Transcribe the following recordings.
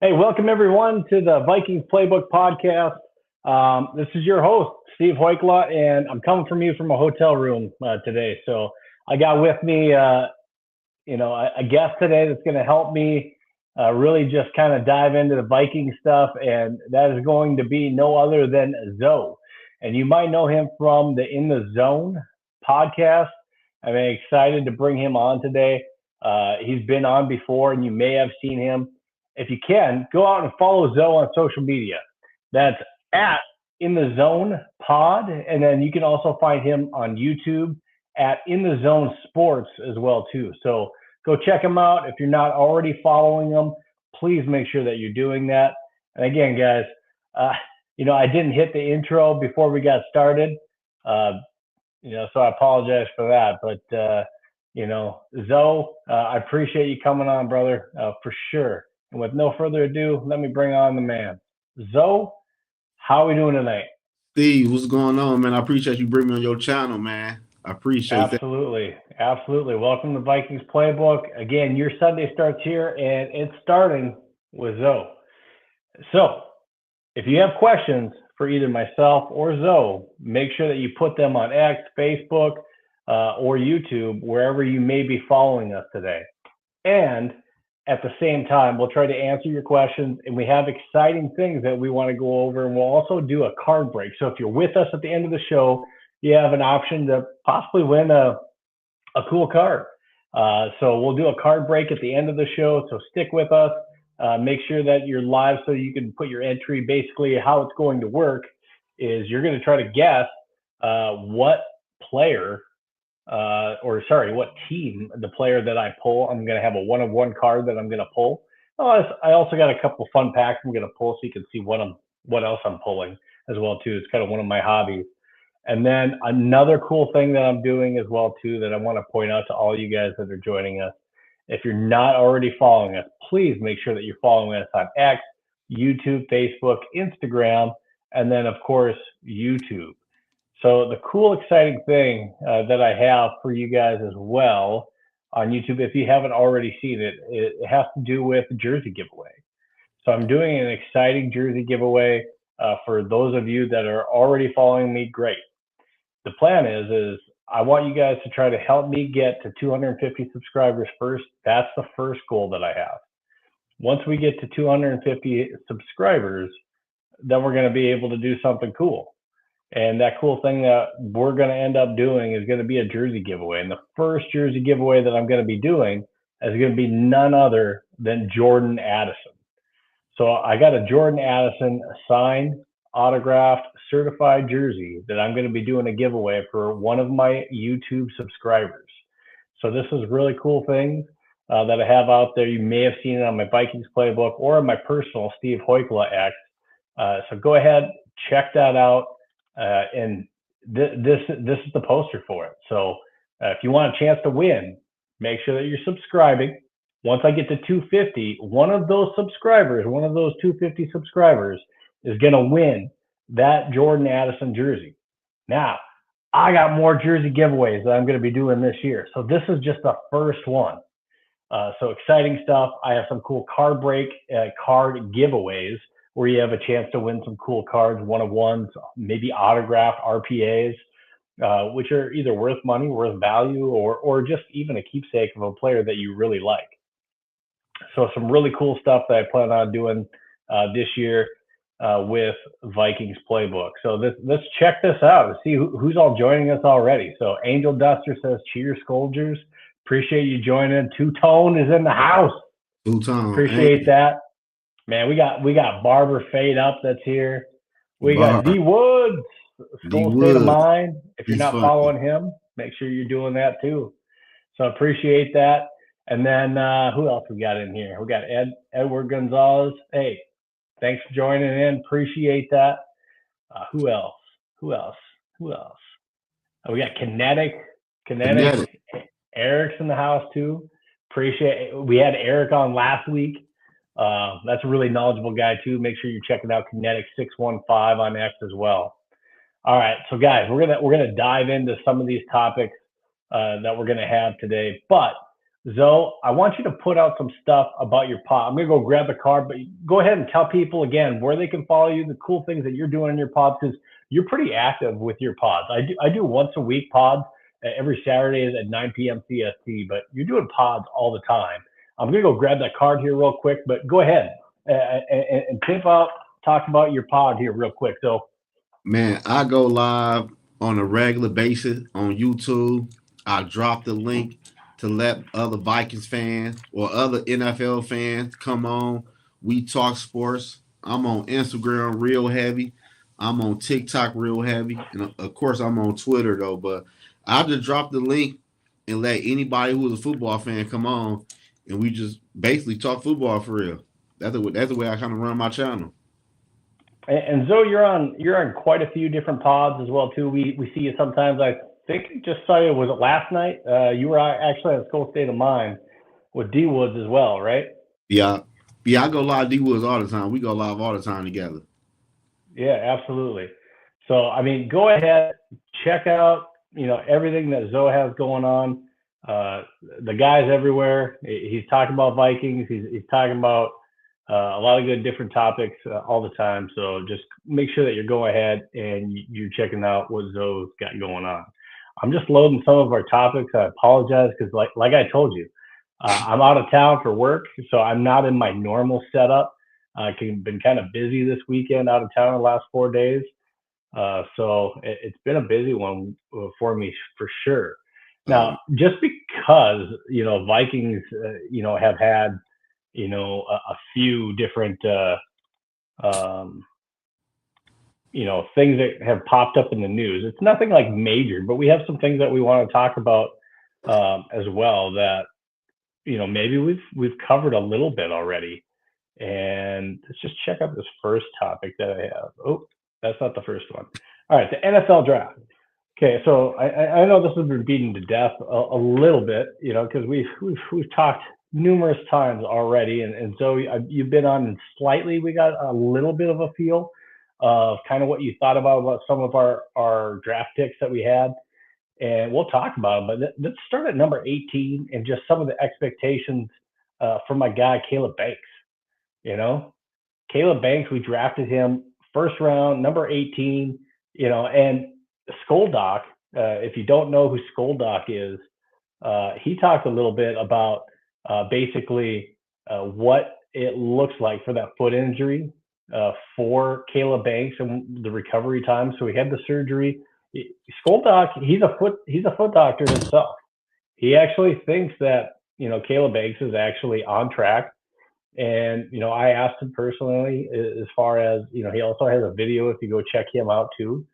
Hey, welcome everyone to the Vikings Playbook Podcast. This is your host, Steve Hoikkala, and I'm coming from you from a hotel room today. So I got with me, a guest today that's going to help me really just kind of dive into the Viking stuff, and that is going to be no other than Zoen. And you might know him from the In the Zone podcast. I'm excited to bring him on today. He's been on before, and you may have seen him. If you can, go out and follow Zoen on social media. That's at InTheZoenPod, and then you can also find him on YouTube at InTheZoenSports as well too. So go check him out. If you're not already following him, please make sure that you're doing that. And again, guys, I didn't hit the intro before we got started, so I apologize for that. But Zoe, I appreciate you coming on, brother, for sure. And with no further ado, let me bring on the man. Zoe, how are we doing tonight? Steve, what's going on, man? I appreciate you bringing me on your channel, man. I appreciate Absolutely. Welcome to Vikings Playbook. Again, your Sunday starts here, and it's starting with Zoe. So, if you have questions for either myself or Zoe, make sure that you put them on X, Facebook, or YouTube, wherever you may be following us today. And at the same time, we'll try to answer your questions, and we have exciting things that we want to go over, and we'll also do a card break. So if you're with us at the end of the show, you have an option to possibly win a cool card. So we'll do a card break at the end of the show, so stick with us. Make sure that you're live so you can put your entry. Basically, how it's going to work is you're going to try to guess what team the player that I pull. I'm going to have a one-of-one card that I'm going to pull. I also got a couple fun packs I'm going to pull so you can see what else I'm pulling as well too. It's kind of one of my hobbies. And then another cool thing that I'm doing as well too that I want to point out to all you guys that are joining us. If you're not already following us, please make sure that you're following us on X, YouTube, Facebook, Instagram, and then of course YouTube. So the cool, exciting thing that I have for you guys as well on YouTube, if you haven't already seen it, it has to do with the jersey giveaway. So I'm doing an exciting jersey giveaway for those of you that are already following me. Great. The plan is I want you guys to try to help me get to 250 subscribers first. That's the first goal that I have. Once we get to 250 subscribers, then we're going to be able to do something cool. And that cool thing that we're going to end up doing is going to be a jersey giveaway. And the first jersey giveaway that I'm going to be doing is going to be none other than Jordan Addison. So I got a Jordan Addison signed, autographed, certified jersey that I'm going to be doing a giveaway for one of my YouTube subscribers. So this is really cool things that I have out there. You may have seen it on my Vikings Playbook or on my personal Steve Hoikkala X. So go ahead, check that out. And this is the poster for it. So if you want a chance to win, make sure that you're subscribing. Once I get to 250, one of those 250 subscribers is going to win that Jordan Addison jersey. Now, I got more jersey giveaways that I'm going to be doing this year. So this is just the first one. So exciting stuff. I have some cool card giveaways where you have a chance to win some cool cards, one-of-ones, maybe autographed RPAs, which are either worth money, worth value, or just even a keepsake of a player that you really like. So some really cool stuff that I plan on doing this year with Vikings Playbook. So let's check this out and see who's all joining us already. So Angel Duster says, cheers, Skolgers. Appreciate you joining. Two-Tone is in the house. Two-Tone. Appreciate that. Man, we got Barber Fade Up that's here. We got D Woods, Skull State of Mind. If you're not following him, make sure you're doing that too. So appreciate that. And then who else we got in here? We got Edward Gonzalez. Hey, thanks for joining in. Appreciate that. Who else? We got Kinetic. Eric's in the house too. Appreciate it. We had Eric on last week. That's a really knowledgeable guy too. Make sure you're checking out Kinetic 615 on X as well. All right, so guys, we're gonna dive into some of these topics that we're gonna have today. But Zoe, I want you to put out some stuff about your pod. I'm going to go grab the card, but go ahead and tell people again where they can follow you, the cool things that you're doing in your pods, because you're pretty active with your pods. I do once a week pods. Every Saturday is at 9 p.m. CST, but you're doing pods all the time. I'm going to go grab that card here real quick, but go ahead and talk about your pod here real quick. So, Man, I go live on a regular basis on YouTube. I drop the link to let other Vikings fans or other NFL fans come on. We talk sports. I'm on Instagram real heavy. I'm on TikTok real heavy. And of course, I'm on Twitter though. But I just drop the link and let anybody who's a football fan come on, and we just basically talk football for real. That's the way I kind of run my channel. and Zoe, you're on quite a few different pods as well too. We see you sometimes. I think just saw you. Was it last night? You were actually at SKOL State of Mind with D Woods as well, right? Yeah. Yeah, I go live D Woods all the time. We go live all the time together. Yeah, absolutely. So, I mean, go ahead, check out, everything that Zoe has going on. The guy's everywhere. He's talking about Vikings. He's talking about a lot of good different topics all the time. So just make sure that you go ahead and you're checking out what Zoe's got going on. I'm just loading some of our topics. I apologize because, like I told you, I'm out of town for work, so I'm not in my normal setup. I've been kind of busy this weekend out of town the last 4 days. So it's been a busy one for me for sure. Now, just because, Vikings, have had, a few different, things that have popped up in the news. It's nothing like major, but we have some things that we want to talk about as well that, maybe we've covered a little bit already. And let's just check out this first topic that I have. Oh, that's not the first one. All right, the NFL draft. Okay, so I know this has been beaten to death a little bit, because we've talked numerous times already, and so you've been on, and slightly we got a little bit of a feel of kind of what you thought about some of our draft picks that we had, and we'll talk about them. But let's start at number 18 and just some of the expectations for my guy Caleb Banks. Caleb Banks, we drafted him first round, number 18, and SKOL Doc, if you don't know who SKOL Doc is, he talked a little bit about basically what it looks like for that foot injury for Caleb Banks and the recovery time. So he had the surgery. SKOL Doc, he's a foot doctor himself. He actually thinks that, Caleb Banks is actually on track. And, I asked him personally as far as, he also has a video if you go check him out too.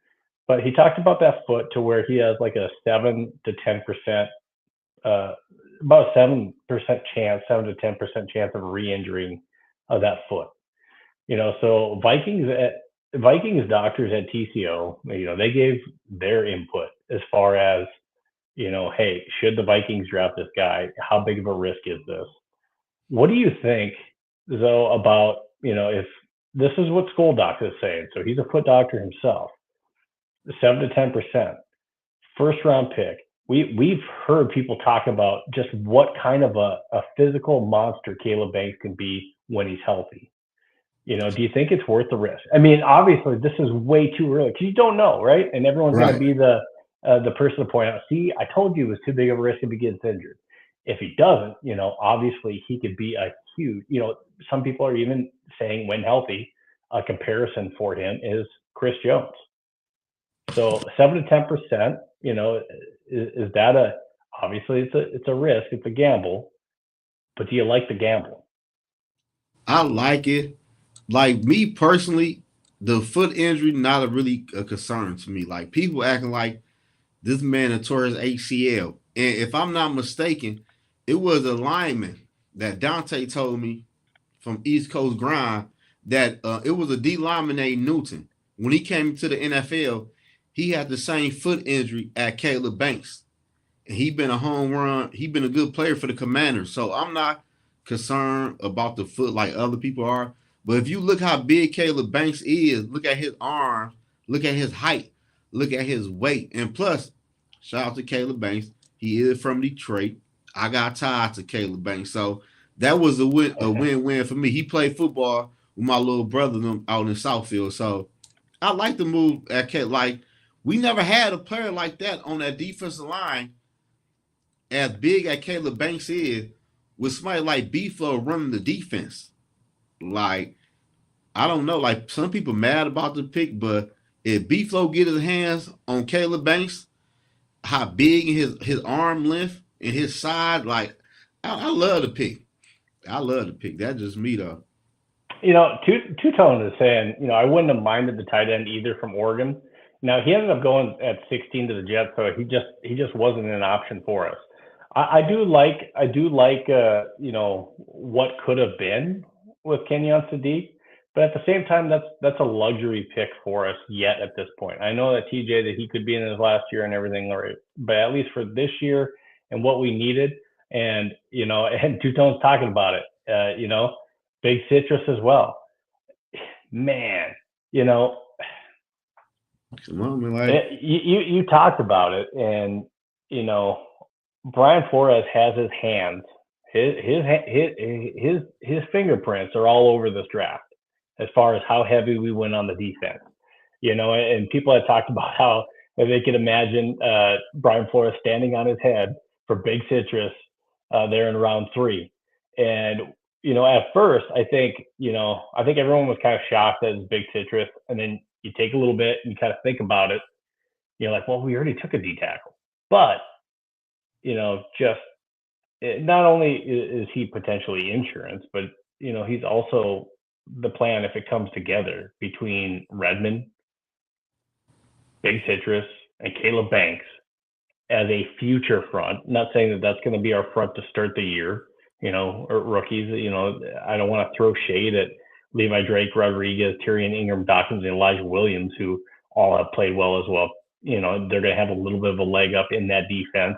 But he talked about that foot to where he has like a 7 to 10%, about a 7% chance, 7 to 10% chance of re-injuring of that foot. So Vikings doctors at TCO, they gave their input as far as, hey, should the Vikings draft this guy? How big of a risk is this? What do you think, though, about, if this is what SKOL Doc is saying? So he's a foot doctor himself. 7 to 10%, first round pick. We've heard people talk about just what kind of a physical monster Caleb Banks can be when he's healthy. Do you think it's worth the risk? I mean, obviously, this is way too early because you don't know, right? And everyone's going to be the person to point out, see, I told you it was too big of a risk if he gets injured. If he doesn't, obviously he could be a huge, some people are even saying when healthy, a comparison for him is Chris Jones. So 7 to 10%, is that obviously it's a risk, it's a gamble, but do you like the gamble? I like it. Like me personally, the foot injury not really a concern to me. Like people acting like this man had tore his ACL, and if I'm not mistaken, it was a lineman that Dante told me from East Coast Grind that it was a D lineman named Newton. When he came to the NFL, he had the same foot injury at Caleb Banks. And he been a home run. He been a good player for the Commanders. So I'm not concerned about the foot like other people are. But if you look how big Caleb Banks is, look at his arms, look at his height, look at his weight. And plus, shout out to Caleb Banks. He is from Detroit. I got tied to Caleb Banks. So that was a win-win for me. He played football with my little brother out in Southfield. So I like the move at Caleb. Like, we never had a player like that on that defensive line as big as Caleb Banks is, with somebody like B-Flow running the defense. Like, I don't know. Like, some people mad about the pick, but if B-Flow get his hands on Caleb Banks, how big his arm length and his side, like, I love the pick. I love the pick. That's just me, though. Two-Tone is saying, I wouldn't have minded the tight end either from Oregon. Now, he ended up going at 16 to the Jets, so he just wasn't an option for us. I do like what could have been with Kenyon Sadiq, but at the same time, that's a luxury pick for us yet at this point. I know that TJ, that he could be in his last year and everything, right? But at least for this year and what we needed, and and Two-Tone's talking about it, Big Citrus as well. Man, you talked about it, and Brian Flores has his hands, his fingerprints are all over this draft as far as how heavy we went on the defense. And people have talked about how they could imagine Brian Flores standing on his head for Big Citrus there in round 3, and at first, I think everyone was kind of shocked that it's Big Citrus, and then you take a little bit and you kind of think about it. You're like, well, we already took a D tackle, but just not only is he potentially insurance, but he's also the plan if it comes together between Redmond, Big Citrus, and Caleb Banks as a future front. Not saying that that's going to be our front to start the year. Or rookies, I don't want to throw shade at Levi Drake, Rodriguez, Tyrion Ingram, Dawkins, and Elijah Williams, who all have played well as well. They're going to have a little bit of a leg up in that defense.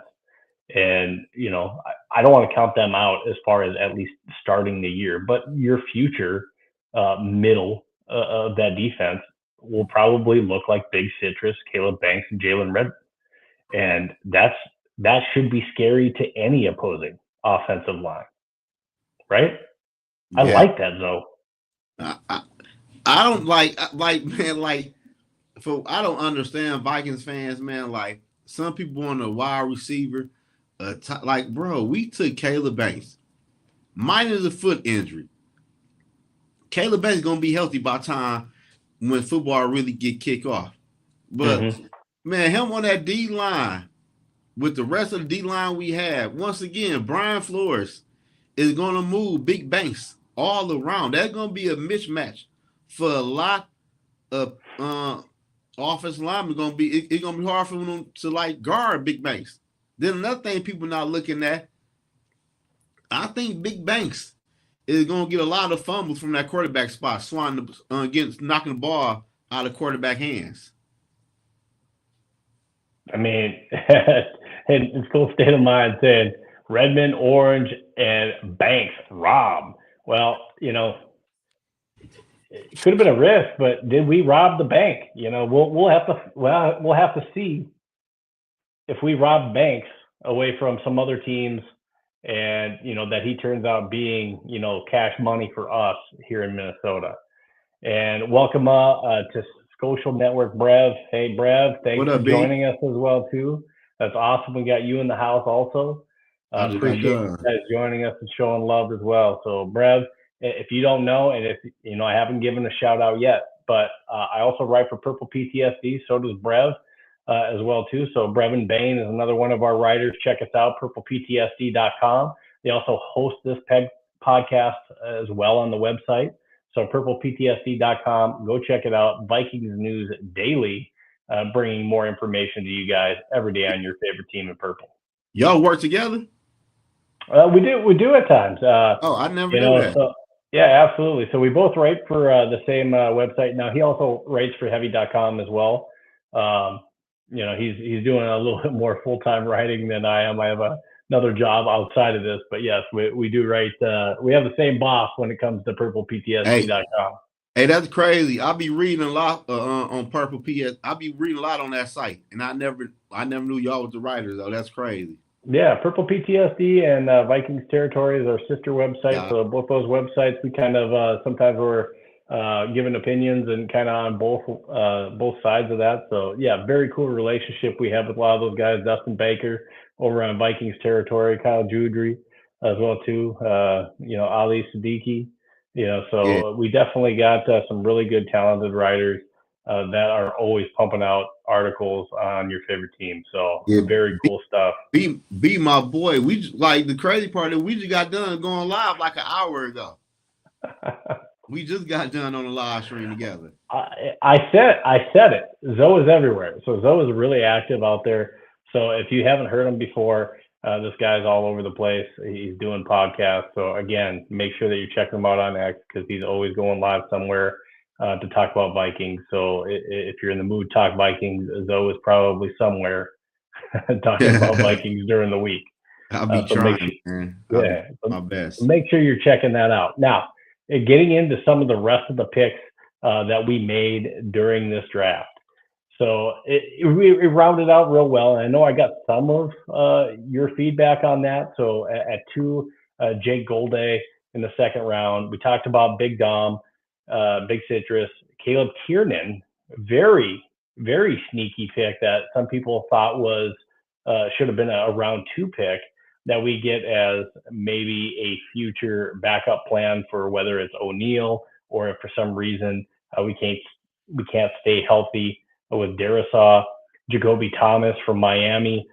And, I don't want to count them out as far as at least starting the year. But your future middle of that defense will probably look like Big Citrus, Caleb Banks, and Jalen Redmond. And that should be scary to any opposing offensive line. Right? Yeah. I like that, though. I don't like man, like, I don't understand Vikings fans, man. Like, some people want a wide receiver. Like, bro, we took Caleb Banks, minus a foot injury. Caleb Banks is going to be healthy by the time when football really get kicked off. But, man, him on that D-line with the rest of the D-line we have, once again, Brian Flores is going to move Big Banks all around. That's going to be a mismatch for a lot of offensive linemen. It's going to be hard for them to, like, guard Big Banks. Then another thing people not looking at, I think Big Banks is going to get a lot of fumbles from that quarterback spot, knocking the ball out of quarterback hands. I mean, it's full state of mind saying Redmond, Orange, and Banks rob. Well, it could have been a risk, but did we rob the bank? We'll have to see if we rob Banks away from some other teams, and that he turns out being cash money for us here in Minnesota. And welcome to Social Network, Brev. Hey, Brev, thanks for joining us as well too. That's awesome. We got you in the house also. Appreciate you guys joining us and showing love as well. So, Brev, if you don't know, and if I haven't given a shout out yet, but I also write for Purple PTSD. So does Brev as well too. So Brevin Bain is another one of our writers. Check us out, purpleptsd.com. They also host this podcast as well on the website. So purpleptsd.com. Go check it out. Vikings News Daily, bringing more information to you guys every day on your favorite team in purple. Y'all work together? We do at times. I never knew that. So, yeah, absolutely. So we both write for the same website. Now he also writes for heavy.com as well. He's doing a little bit more full-time writing than I am. I have another job outside of this, but yes, we do write. We have the same boss when it comes to purpleptsd.com. Hey, that's crazy. I'll be reading a lot on Purple PS. I'll be reading a lot on that site, and I never knew y'all was the writers though. That's crazy. Yeah, Purple PTSD and Vikings Territory is our sister website. Yeah, So both those websites, we kind of sometimes we're giving opinions and kind of on both sides of that. So yeah, very cool relationship we have with a lot of those guys. Dustin Baker over on Vikings Territory, Kyle Judry as well too. Ali Siddiqui. yeah, So we definitely got some really good talented writers that are always pumping out articles on your favorite team. So yeah. very cool stuff. Be my boy. Like the crazy part is we just got done going live like an hour ago. We just got done on a live stream together. I said it. Zoe is everywhere. So Zoe is really active out there. So if you haven't heard him before, this guy's all over the place. He's doing podcasts. So again, make sure that you check him out on X because he's always going live somewhere to talk about Vikings. So if you're in the mood to talk Vikings, Zoe is probably somewhere talking about Vikings during the week. I'll be So make trying, man. I'll be yeah, my best. make sure you're checking that out. Now, getting into some of the rest of the picks that we made during this draft. So it rounded out real well. And I know I got some of your feedback on that. So at two, Jake Golday in the second round. We talked about Big Dom, Big Citrus, Caleb Kiernan, very, very sneaky pick that some people thought was should have been a round two pick that we get as maybe a future backup plan for whether it's O'Neal or if for some reason we can't stay healthy with Darisaw, Jacoby Thomas from Miami,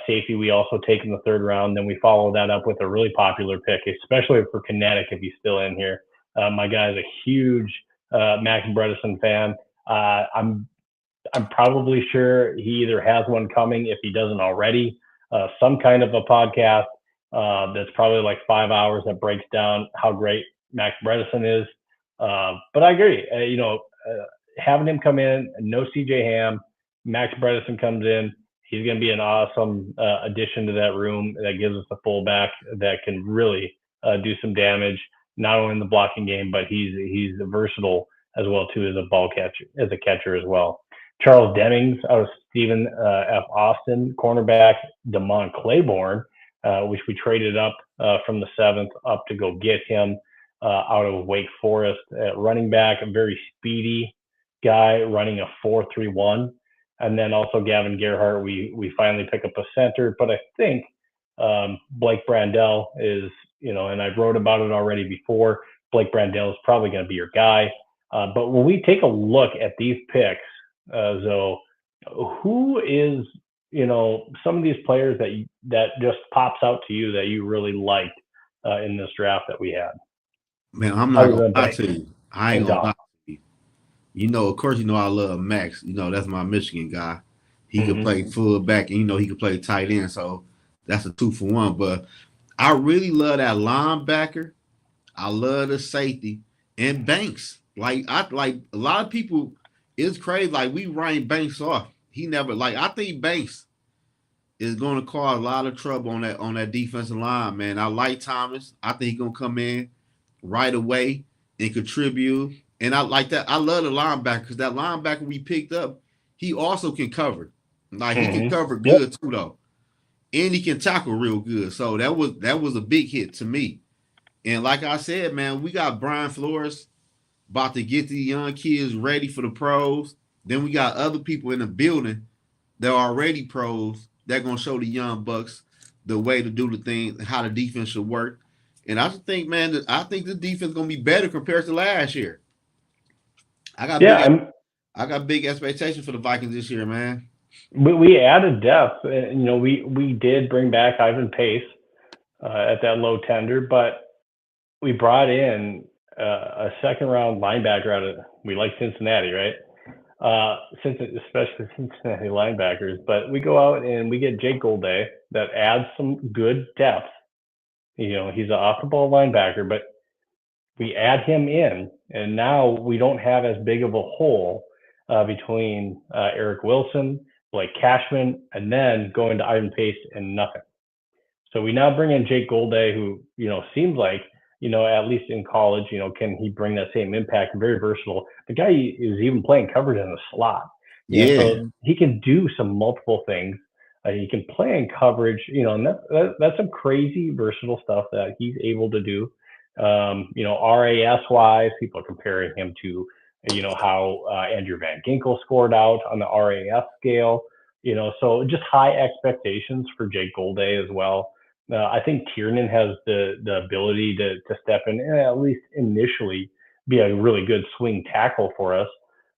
safety we also take in the third round. Then we follow that up with a really popular pick, especially for Kinetic if he's still in here. My guy is a huge Max Bredesen fan. I'm probably sure he either has one coming if he doesn't already. Some kind of a podcast that's probably like 5 hours that breaks down how great Max Bredesen is. But I agree. Having him come in, no CJ Ham, Max Bredesen comes in. He's going to be an awesome addition to that room that gives us a fullback that can really do some damage, not only in the blocking game, but he's versatile as well too as a catcher as well. Charles Demmings out of Stephen F. Austin, cornerback Damon Claiborne, which we traded up from the 7th up to go get him out of Wake Forest at running back, a very speedy guy running a 4.31. And then also Gavin Gerhardt, we finally pick up a center, but I think Blake Brandell is, and I wrote about it already before, Blake Brandell is probably going to be your guy. But when we take a look at these picks, Zoe, who is, some of these players that just pops out to you that you really liked in this draft that we had? Man, I'm not Other gonna than lie Blake to you. I ain't and gonna Dom. lie to you. Of course, I love Max. That's my Michigan guy. He could Mm-hmm. play fullback, and he could play tight end. So that's a 2-for-1. But I really love that linebacker. I love the safety and Banks. Like a lot of people, it's crazy. Like we write Banks off. He never I think Banks is going to cause a lot of trouble on that defensive line, man. I like Thomas. I think he's gonna come in right away and contribute. And I like that. I love the linebacker because that linebacker we picked up, he also can cover. Like he can Mm-hmm. cover Yep. good too, though, and he can tackle real good. So that was a big hit to me. And like I said, man, we got Brian Flores about to get the young kids ready for the pros. Then we got other people in the building that are already pros that gonna show the young bucks the way to do the thing, how the defense should work. And I just think, man, I think the defense gonna be better compared to last year. I got Yeah, big, I got big expectations for the Vikings this year, man. we added depth. We did bring back Ivan Pace at that low tender, but we brought in a second round linebacker out of we like Cincinnati, right? Especially Cincinnati linebackers. But we go out and we get Jake Golday that adds some good depth. He's an off the ball linebacker, but we add him in, and now we don't have as big of a hole between Eric Wilson, Blake Cashman, and then going to Ivan Pace and nothing. So we now bring in Jake Golday, who seems like at least in college, can he bring that same impact? Very versatile. The guy is even playing coverage in the slot. Yeah, So he can do some multiple things. He can play in coverage, and that's some crazy versatile stuff that he's able to do. RAS wise, people are comparing him to, how Andrew Van Ginkel scored out on the RAS scale. So just high expectations for Jake Golday as well. I think Tiernan has the ability to step in and at least initially be a really good swing tackle for us.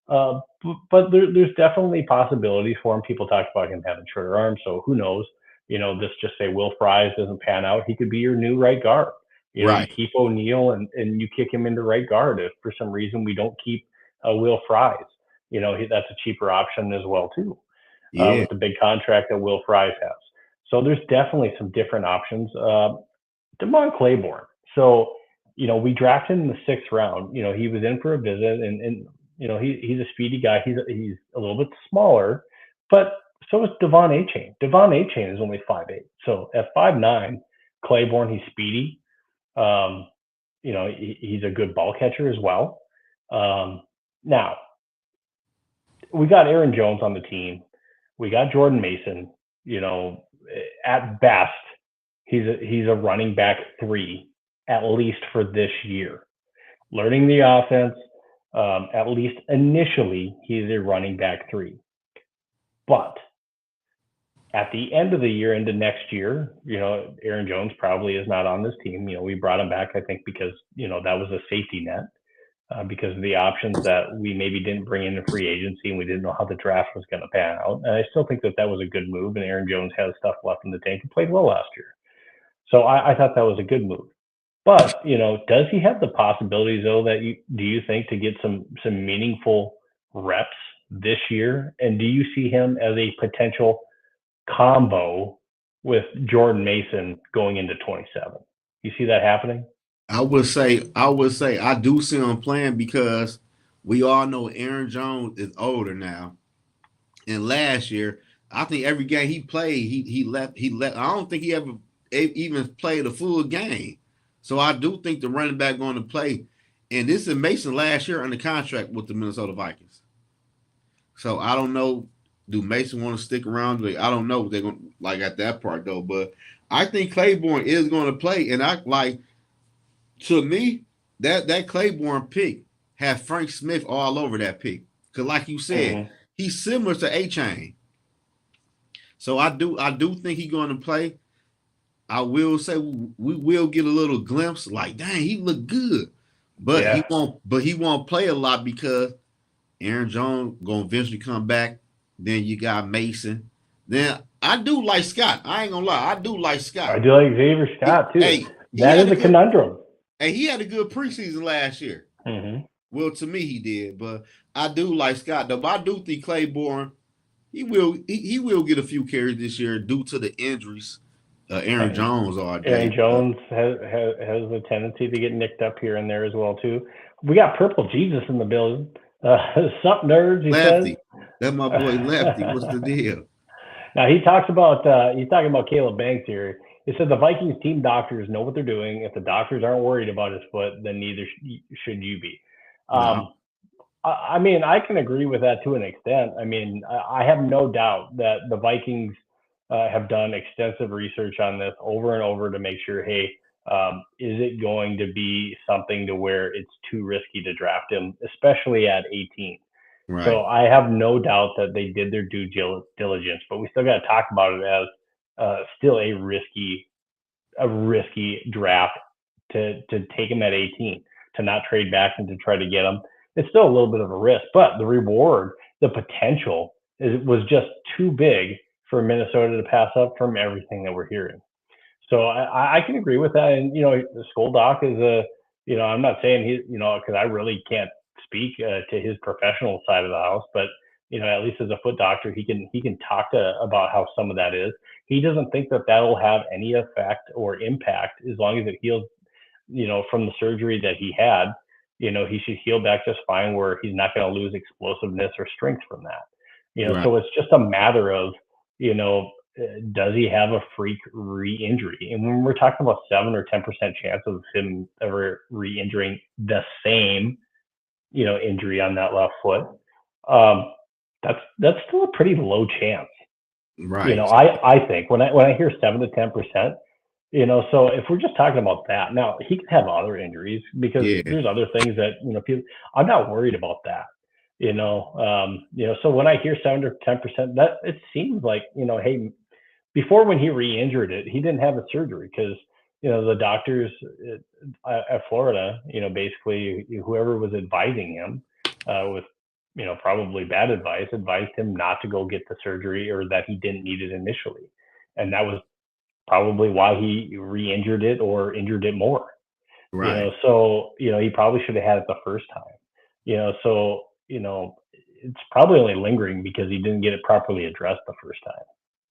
But there's definitely possibilities for him. People talk about him having shorter arms, so who knows? This just say Will Fries doesn't pan out, he could be your new right guard. You Right. keep O'Neal and you kick him into right guard if for some reason we don't keep Will Fries. That's a cheaper option as well too, Yeah. with the big contract that Will Fries has. So there's definitely some different options. Devon Claiborne. So, we drafted him in the 6th round. He was in for a visit, and he's a speedy guy. He's a little bit smaller, but so is Devon Achane. Devon Achane is only 5'8". So at 5'9", Claiborne, he's speedy. He's a good ball catcher as well. Now, we got Aaron Jones on the team. We got Jordan Mason. At best, he's a running back 3, at least for this year. Learning the offense, at least initially, he's a running back 3. But at the end of the year into next year, Aaron Jones probably is not on this team. We brought him back, I think, because, that was a safety net. Because of the options that we maybe didn't bring in free agency and we didn't know how the draft was going to pan out. And I still think that was a good move. And Aaron Jones has stuff left in the tank and played well last year. So I thought that was a good move. But, does he have the possibilities, though, do you think to get some meaningful reps this year? And do you see him as a potential combo with Jordan Mason going into 27? You see that happening? I would say I do see him playing because we all know Aaron Jones is older now. And last year, I think every game he played, he left. I don't think he ever even played a full game. So I do think the running back going to play. And this is Mason last year under contract with the Minnesota Vikings. So I don't know. Do Mason want to stick around? I don't know what they're going to like at that part though. But I think Claiborne is going to play, and to me, that Claiborne pick had Frank Smith all over that pick. Because like you said, he's similar to Achane. So I do think he's going to play. I will say we will get a little glimpse, like, dang, he looked good. But Yeah. he won't play a lot because Aaron Jones gonna eventually come back. Then you got Mason. Then I do like Scott. I ain't gonna lie, I do like Scott. I do like Xavier Scott too. That is a conundrum. Hey, he had a good preseason last year. Well, to me, he did. But I do like Scott, though. But I do think Claiborne, he will get a few carries this year due to the injuries. Aaron Jones all day. Aaron Jones has a tendency to get nicked up here and there as well too. We got Purple Jesus in the building. Sup nerds? He Lefty. says. That's my boy Lefty. What's the deal? Now he's talking about Caleb Banks here. He said the Vikings team doctors know what they're doing. If the doctors aren't worried about his foot, then neither should you be. No. I mean, I can agree with that to an extent. I mean, I have no doubt that the Vikings have done extensive research on this over and over to make sure, hey, is it going to be something to where it's too risky to draft him, especially at 18? Right. So I have no doubt that they did their due diligence, but we still got to talk about it as still a risky draft to take him at 18, to not trade back and to try to get him. It's still a little bit of a risk, but the reward, the potential was just too big for Minnesota to pass up from everything that we're hearing. So I can agree with that. And, the SKOL Doc is I'm not saying he, because I really can't speak to his professional side of the house, but, at least as a foot doctor, he can talk about how some of that is. He doesn't think that will have any effect or impact as long as it heals, from the surgery that he had. He should heal back just fine, where he's not going to lose explosiveness or strength from that. Right. So it's just a matter of, does he have a freak re-injury? And when we're talking about 7 or 10% chance of him ever re-injuring the same, injury on that left foot, that's still a pretty low chance. Right. I think when I hear 7 to 10%, so if we're just talking about that, now he could have other injuries because Yeah. there's other things that people. I'm not worried about that. So when I hear 7 to 10%, that it seems like hey, before when he re-injured it, he didn't have a surgery because the doctors at Florida, basically whoever was advising him with probably bad advice, advised him not to go get the surgery or that he didn't need it initially, and that was probably why he re-injured it or injured it more. Right. So he probably should have had it the first time. So it's probably only lingering because he didn't get it properly addressed the first time.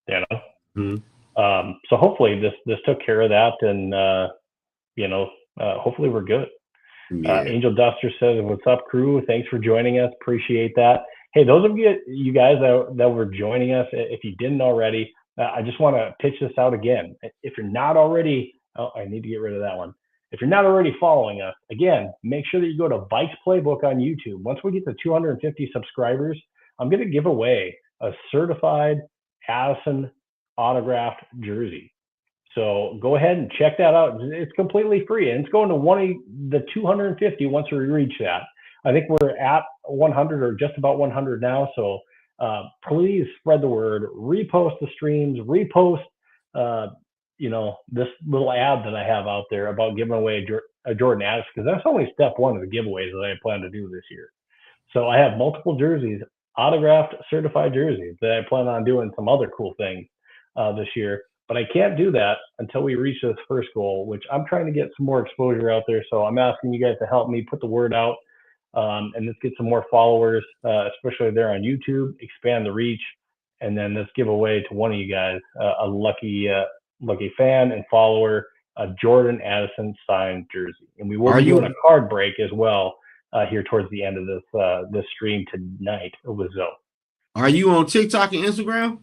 You know. Mhm. So hopefully this took care of that, and hopefully we're good. Yeah. Angel Duster says, "What's up, crew? Thanks for joining us. Appreciate that. Hey, those of you guys that were joining us, if you didn't already, I just want to pitch this out again. If you're not already, oh, I need to get rid of that one. If you're not already following us, again, make sure that you go to Vikes Playbook on YouTube. Once we get to 250 subscribers, I'm going to give away a certified Addison autographed jersey. So go ahead and check that out. It's completely free, and it's going to one of the 250 once we reach that. I think we're at 100 or just about 100 now. So please spread the word, repost the streams, repost, this little ad that I have out there about giving away a Jordan Addison, because that's only step one of the giveaways that I plan to do this year. So I have multiple jerseys, autographed, certified jerseys that I plan on doing some other cool things this year. But I can't do that until we reach this first goal, which I'm trying to get some more exposure out there. So I'm asking you guys to help me put the word out, and let's get some more followers, especially there on YouTube, expand the reach, and then let's give away to one of you guys a lucky fan and follower, a Jordan Addison signed jersey. And we will Are be doing you a card break as well here towards the end of this stream tonight with Zoe. are you on TikTok and Instagram?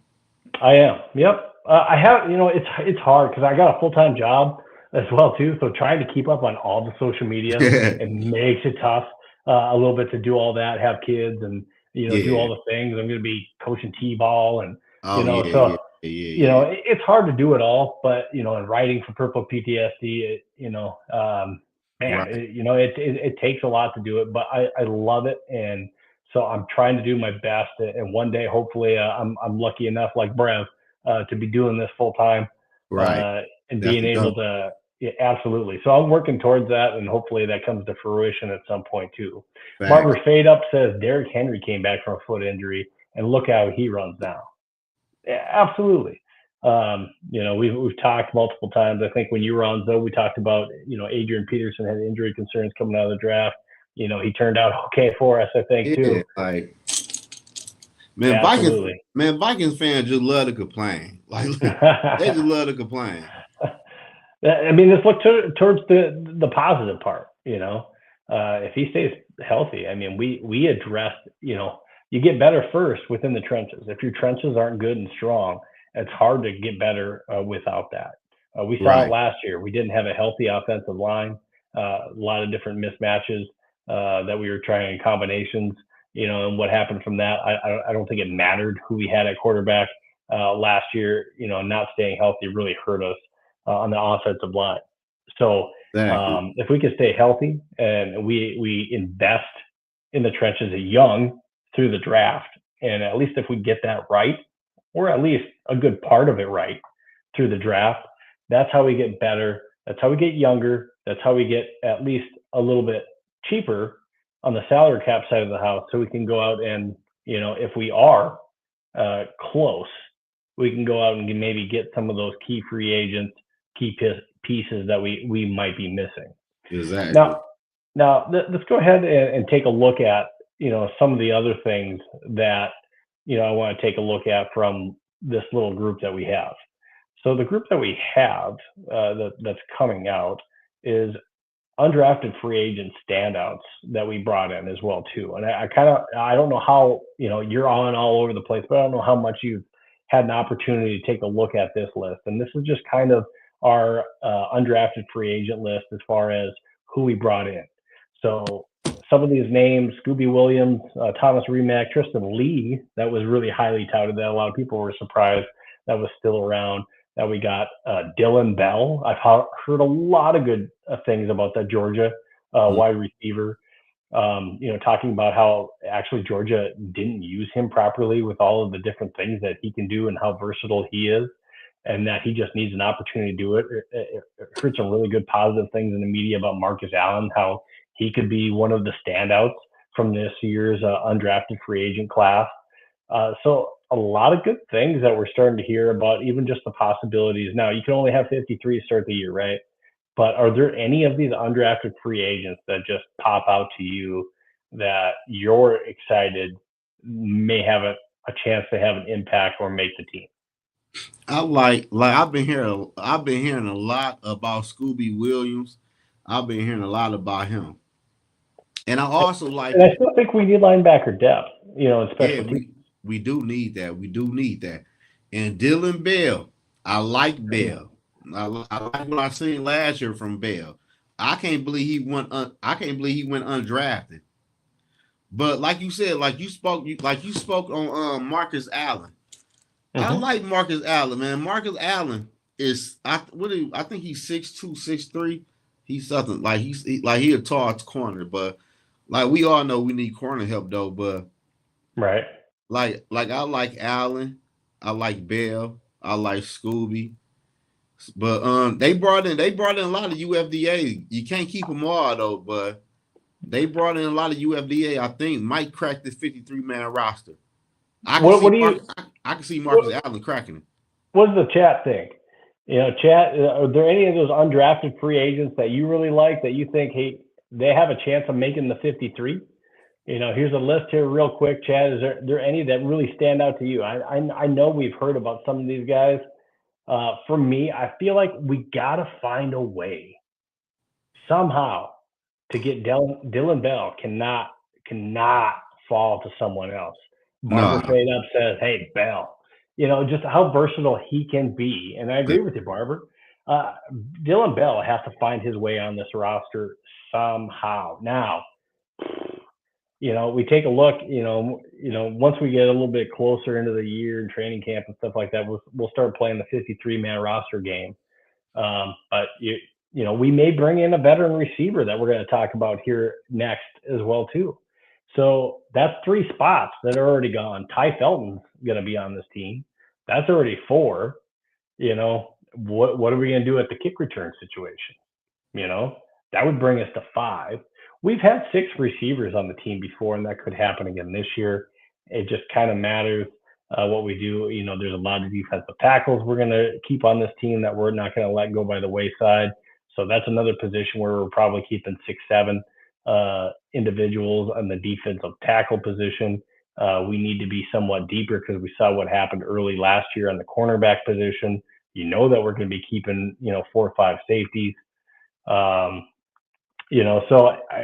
I am. Yep. I have. It's hard because I got a full-time job as well too. So trying to keep up on all the social media, it makes it tough a little bit to do all that, have kids, and do Yeah. all the things. I'm going to be coaching t-ball, and Oh yeah, so yeah, yeah, yeah. it's hard to do it all. But and writing for Purple PTSD, man, Right. it takes a lot to do it. But I love it, and so I'm trying to do my best. And one day, hopefully, I'm lucky enough, like Brev, to be doing this full time Right. and That's being the able goal. to. Yeah, absolutely. So I'm working towards that, and hopefully that comes to fruition at some point too. Facts. Barber Fade Up says Derrick Henry came back from a foot injury, and look how he runs now. Yeah, absolutely. We've talked multiple times. I think when you were on, though, we talked about Adrian Peterson had injury concerns coming out of the draft. He turned out okay for us, I think, Yeah. too. Like man, Absolutely. Vikings fans just love to complain. Like they just love to complain. I mean, let's look towards the positive part. If he stays healthy, I mean, we addressed. You get better first within the trenches. If your trenches aren't good and strong, it's hard to get better without that. We saw it Right. last year. We didn't have a healthy offensive line. A lot of different mismatches that we were trying in combinations. And what happened from that, I don't think it mattered who we had at quarterback last year. Not staying healthy really hurt us on the offensive line. So Exactly. if we can stay healthy and we invest in the trenches young through the draft, and at least if we get that right, or at least a good part of it right through the draft, that's how we get better. That's how we get younger. That's how we get at least a little bit cheaper on the salary cap side of the house, so we can go out and if we are close, we can go out and maybe get some of those key free agents, key pieces that we might be missing. Exactly. Now let's go ahead and take a look at some of the other things that I want to take a look at from this little group that we have. So the group that we have that's coming out is undrafted free agent standouts that we brought in as well too. And I don't know how you're on all over the place, but I don't know how much you've had an opportunity to take a look at this list. And this is just kind of our undrafted free agent list as far as who we brought in. So some of these names, Scooby Williams, Thomas Remack, Tristan Lee, that was really highly touted that a lot of people were surprised that was still around. That we got Dylan Bell. I've heard a lot of good things about that Georgia wide receiver. Talking about how actually Georgia didn't use him properly with all of the different things that he can do and how versatile he is, and that he just needs an opportunity to do it. Heard some really good positive things in the media about Marcus Allen, how he could be one of the standouts from this year's undrafted free agent class. So a lot of good things that we're starting to hear about, even just the possibilities. Now, you can only have 53 to start the year, right? But are there any of these undrafted free agents that just pop out to you that you're excited may have a chance to have an impact or make the team? I've been hearing a lot about Scooby Williams. I've been hearing a lot about him. And I also like, and I still think we need linebacker depth, in yeah, special teams. we do need that. We do need that. And Dylan Bell, I like Bell. I like what I seen last year from Bell. I can't believe he went. I can't believe he went undrafted. But like you said, like you spoke on Marcus Allen. I like Marcus Allen, man. Marcus Allen is I think he's 6'2", 6'3". He's something like he a tall corner, but like we all know we need corner help though. But Right. like I like Allen, I like Bell, I like Scooby. But they brought in a lot of UFDA. You can't keep them all though, but they brought in a lot of UFDA. I think might crack the 53-man roster. I can see Marcus Allen cracking it. What does the chat think? Chat, are there any of those undrafted free agents that you really like that you think, hey, they have a chance of making the 53? Here's a list here real quick, Chad. Is there any that really stand out to you? I know we've heard about some of these guys. For me, I feel like we got to find a way somehow to get Dylan Bell cannot fall to someone else. Barber Fade Up says, hey, Bell, just how versatile he can be. And I agree with you, Barber. Dylan Bell has to find his way on this roster somehow. Now, we take a look, once we get a little bit closer into the year and training camp and stuff like that, we'll start playing the 53-man roster game. But we may bring in a veteran receiver that we're going to talk about here next as well too. So that's 3 spots that are already gone. Ty Felton's going to be on this team. That's already 4. What are we going to do at the kick return situation? That would bring us to 5. We've had 6 receivers on the team before, and that could happen again this year. It just kind of matters what we do. There's a lot of defensive tackles we're going to keep on this team that we're not going to let go by the wayside. So that's another position where we're probably keeping 6, 7 individuals on the defensive tackle position. We need to be somewhat deeper because we saw what happened early last year on the cornerback position. That we're going to be keeping, 4 or 5 safeties. So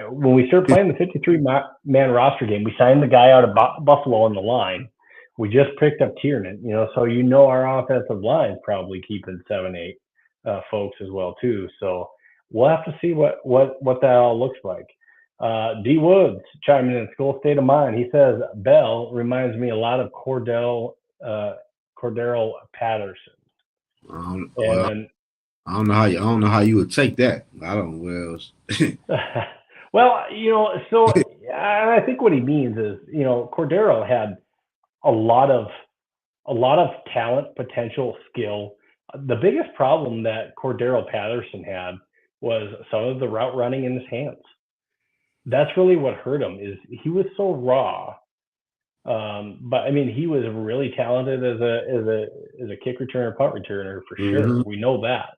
when we start playing the 53-man roster game, we signed the guy out of Buffalo on the line. We just picked up Tiernan, so our offensive line is probably keeping 7, 8 folks as well too. So we'll have to see what that all looks like. D Woods chiming in, School State of Mind. He says Bell reminds me a lot of Cordell Patterson. I don't know how you would take that. I don't. Well, so I think what he means is, Cordero had a lot of talent, potential, skill. The biggest problem that Cordero Patterson had was some of the route running in his hands. That's really what hurt him. Is he was so raw. But I mean, he was really talented as a kick returner, punt returner for sure. We know that.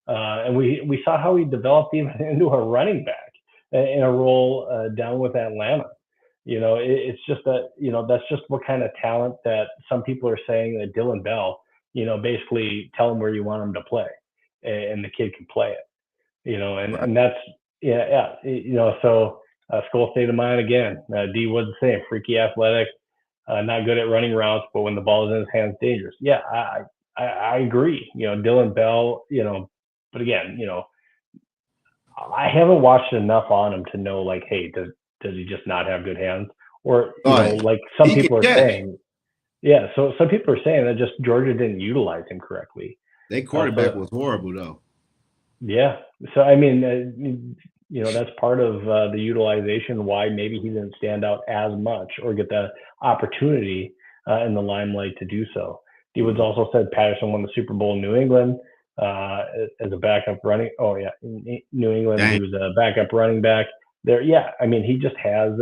And we saw how he developed even into a running back in a role down with Atlanta. It's just that, that's just what kind of talent that some people are saying that Dylan Bell, basically tell him where you want him to play and the kid can play it, and that's, so School State of Mind again, D Wood's the same, freaky athletic, not good at running routes, but when the ball is in his hands, dangerous. Yeah, I agree. Dylan Bell, but again, I haven't watched enough on him to know, like, hey, does does he just not have good hands? Or, Oh, like some he can people are catch. saying, yeah, so some people are saying that just Georgia didn't utilize him correctly. Their So quarterback was horrible though. yeah, so I mean, that's part of the utilization why maybe he didn't stand out as much or get the opportunity in the limelight to do so. D Woods Mhm. also said Patterson won the Super Bowl in New England as a backup running. Oh yeah, in New England he Dang. was a backup running back. There, yeah, I mean he just has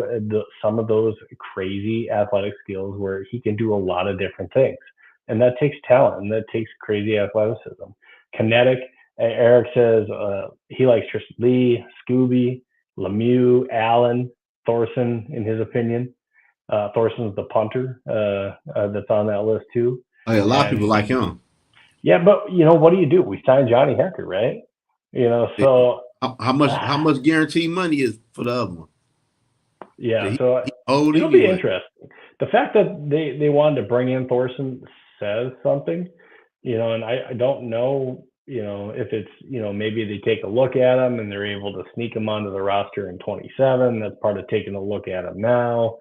some of those crazy athletic skills where he can do a lot of different things, and that takes talent and that takes crazy athleticism, kinetic. Eric says he likes Tristan Lee, Scooby, Lemieux, Allen, Thorson, in his opinion. Thorson's the punter that's on that list too. Oh, yeah, a lot of And people like him. yeah, but what do you do? We signed Johnny Hecker, right? So How much guaranteed money is for the other one? yeah, He, so he old it'll be anyway. interesting. The fact that they wanted to bring in Thorson says something, and I don't know, if it's, maybe they take a look at him and they're able to sneak him onto the roster in 27. That's part of taking a look at him now.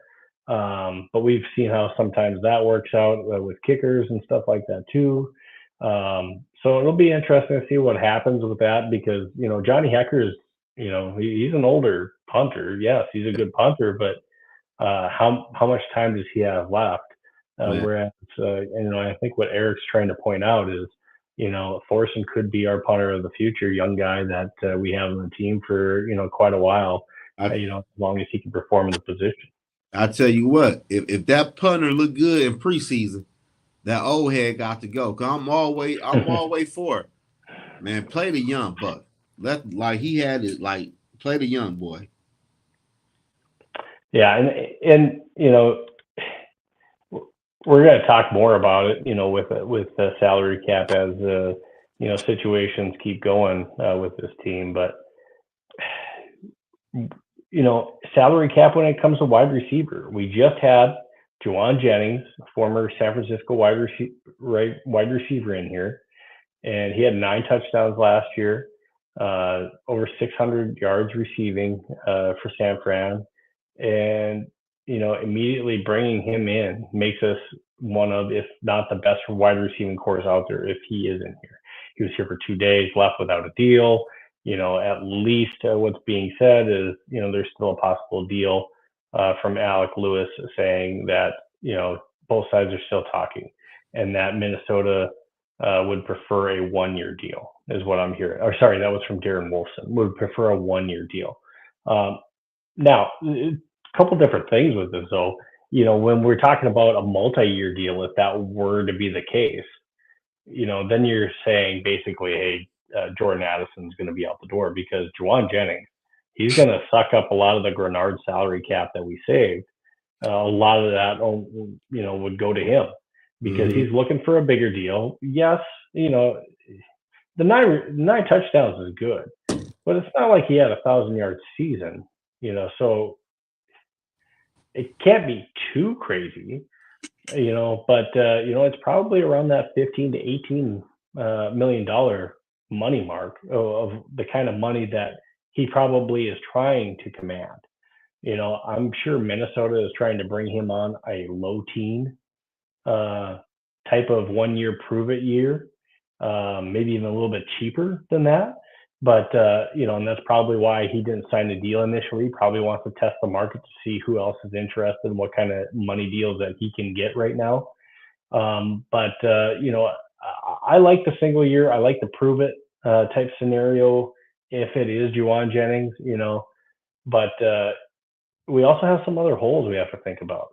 But we've seen how sometimes that works out with kickers and stuff like that too. So it'll be interesting to see what happens with that because, Johnny Hecker is, he's an older punter. Yes, he's a good punter, but how much time does he have left? Man, Whereas, I think what Eric's trying to point out is, Thorson could be our punter of the future, young guy that we have on the team for quite a while. I As long as he can perform in the position. I tell you what, if that punter look good in preseason, that old head got to go. Cause I'm always for it. Man, play the young buck. Let like he had it like play the young boy. Yeah, and we're going to talk more about it, with the salary cap as situations keep going with this team, but salary cap when it comes to wide receiver. We just had Juwan Jennings, former San Francisco wide receiver in here, and he had 9 touchdowns last year, over 600 yards receiving for San Fran, and immediately bringing him in makes us one of, if not the best wide receiving corps out there. If he is in here, he was here for 2 days, left without a deal. At least what's being said is, there's still a possible deal from Alec Lewis saying that, both sides are still talking and that Minnesota would prefer a 1 year deal, is what I'm hearing. Or sorry, that was from Darren Wolfson. Would prefer a 1 year deal. Now, a couple different things with this, though. When we're talking about a multi-year deal, if that were to be the case, then you're saying basically, hey, Jordan Addison's going to be out the door because Juwan Jennings, he's going to suck up a lot of the Grenard salary cap that we saved. A lot of that, would go to him because Mm-hmm. he's looking for a bigger deal. Yes, the nine touchdowns is good, but it's not like he had 1,000 yard season. So it can't be too crazy. But it's probably around that 15 to 18 $1 million money mark of the kind of money that he probably is trying to command. I'm sure Minnesota is trying to bring him on a low teen uh, type of 1 year prove it year, maybe even a little bit cheaper than that. But and that's probably why he didn't sign the deal initially. He probably wants to test the market to see who else is interested and what kind of money deals that he can get right now. But I like the single year. I like the prove it type scenario if it is Juwan Jennings. But we also have some other holes we have to think about.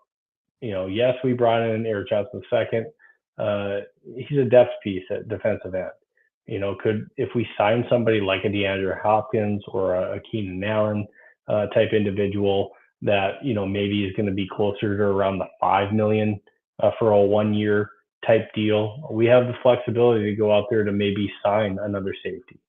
Yes, we brought in Eric Johnson second. He's a depth piece at defensive end. Could if we sign somebody like a DeAndre Hopkins or a Keenan Allen type individual that maybe is going to be closer to around the 5 million for a 1 year type deal, we have the flexibility to go out there to maybe sign another safety.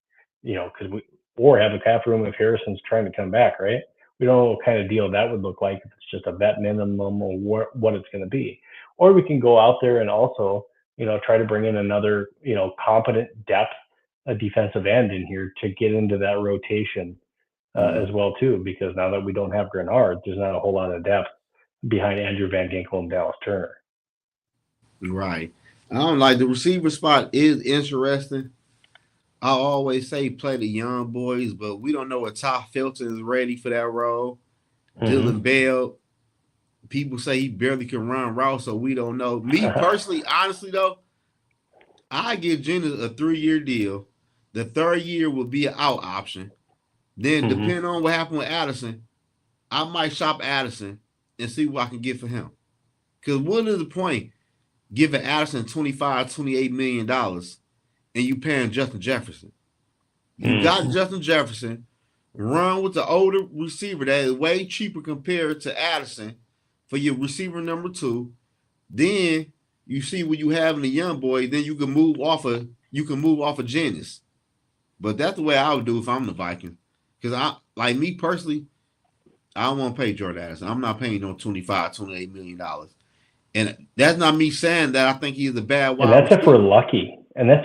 Because we or have a cap room if Harrison's trying to come back, right? We don't know what kind of deal that would look like if it's just a vet minimum or what it's going to be. Or we can go out there and also, try to bring in another, competent depth, a defensive end in here to get into that rotation as well too, because now that we don't have Grenard, there's not a whole lot of depth behind Andrew Van Ginkel and Dallas Turner. Right. I don't like the receiver spot is interesting. I always say play the young boys, but we don't know if Todd Felton is ready for that role. Dylan Bell, people say he barely can run routes, so we don't know. Me personally, honestly though, I give Jennings a 3-year deal. The third year will be an out option. Then, depending on what happened with Addison, I might shop Addison and see what I can get for him. Because what is the point giving Addison $28 million and you paying Justin Jefferson? You got Justin Jefferson, run with the older receiver that is way cheaper compared to Addison for your receiver number 2. Then you see what you have in the young boy. Then you can move off of Jennings. But that's the way I would do if I'm the Vikings. Because me personally, I don't want to pay Jordan Addison. I'm not paying no $28 million. And that's not me saying that I think he's a bad wide receiver. And that's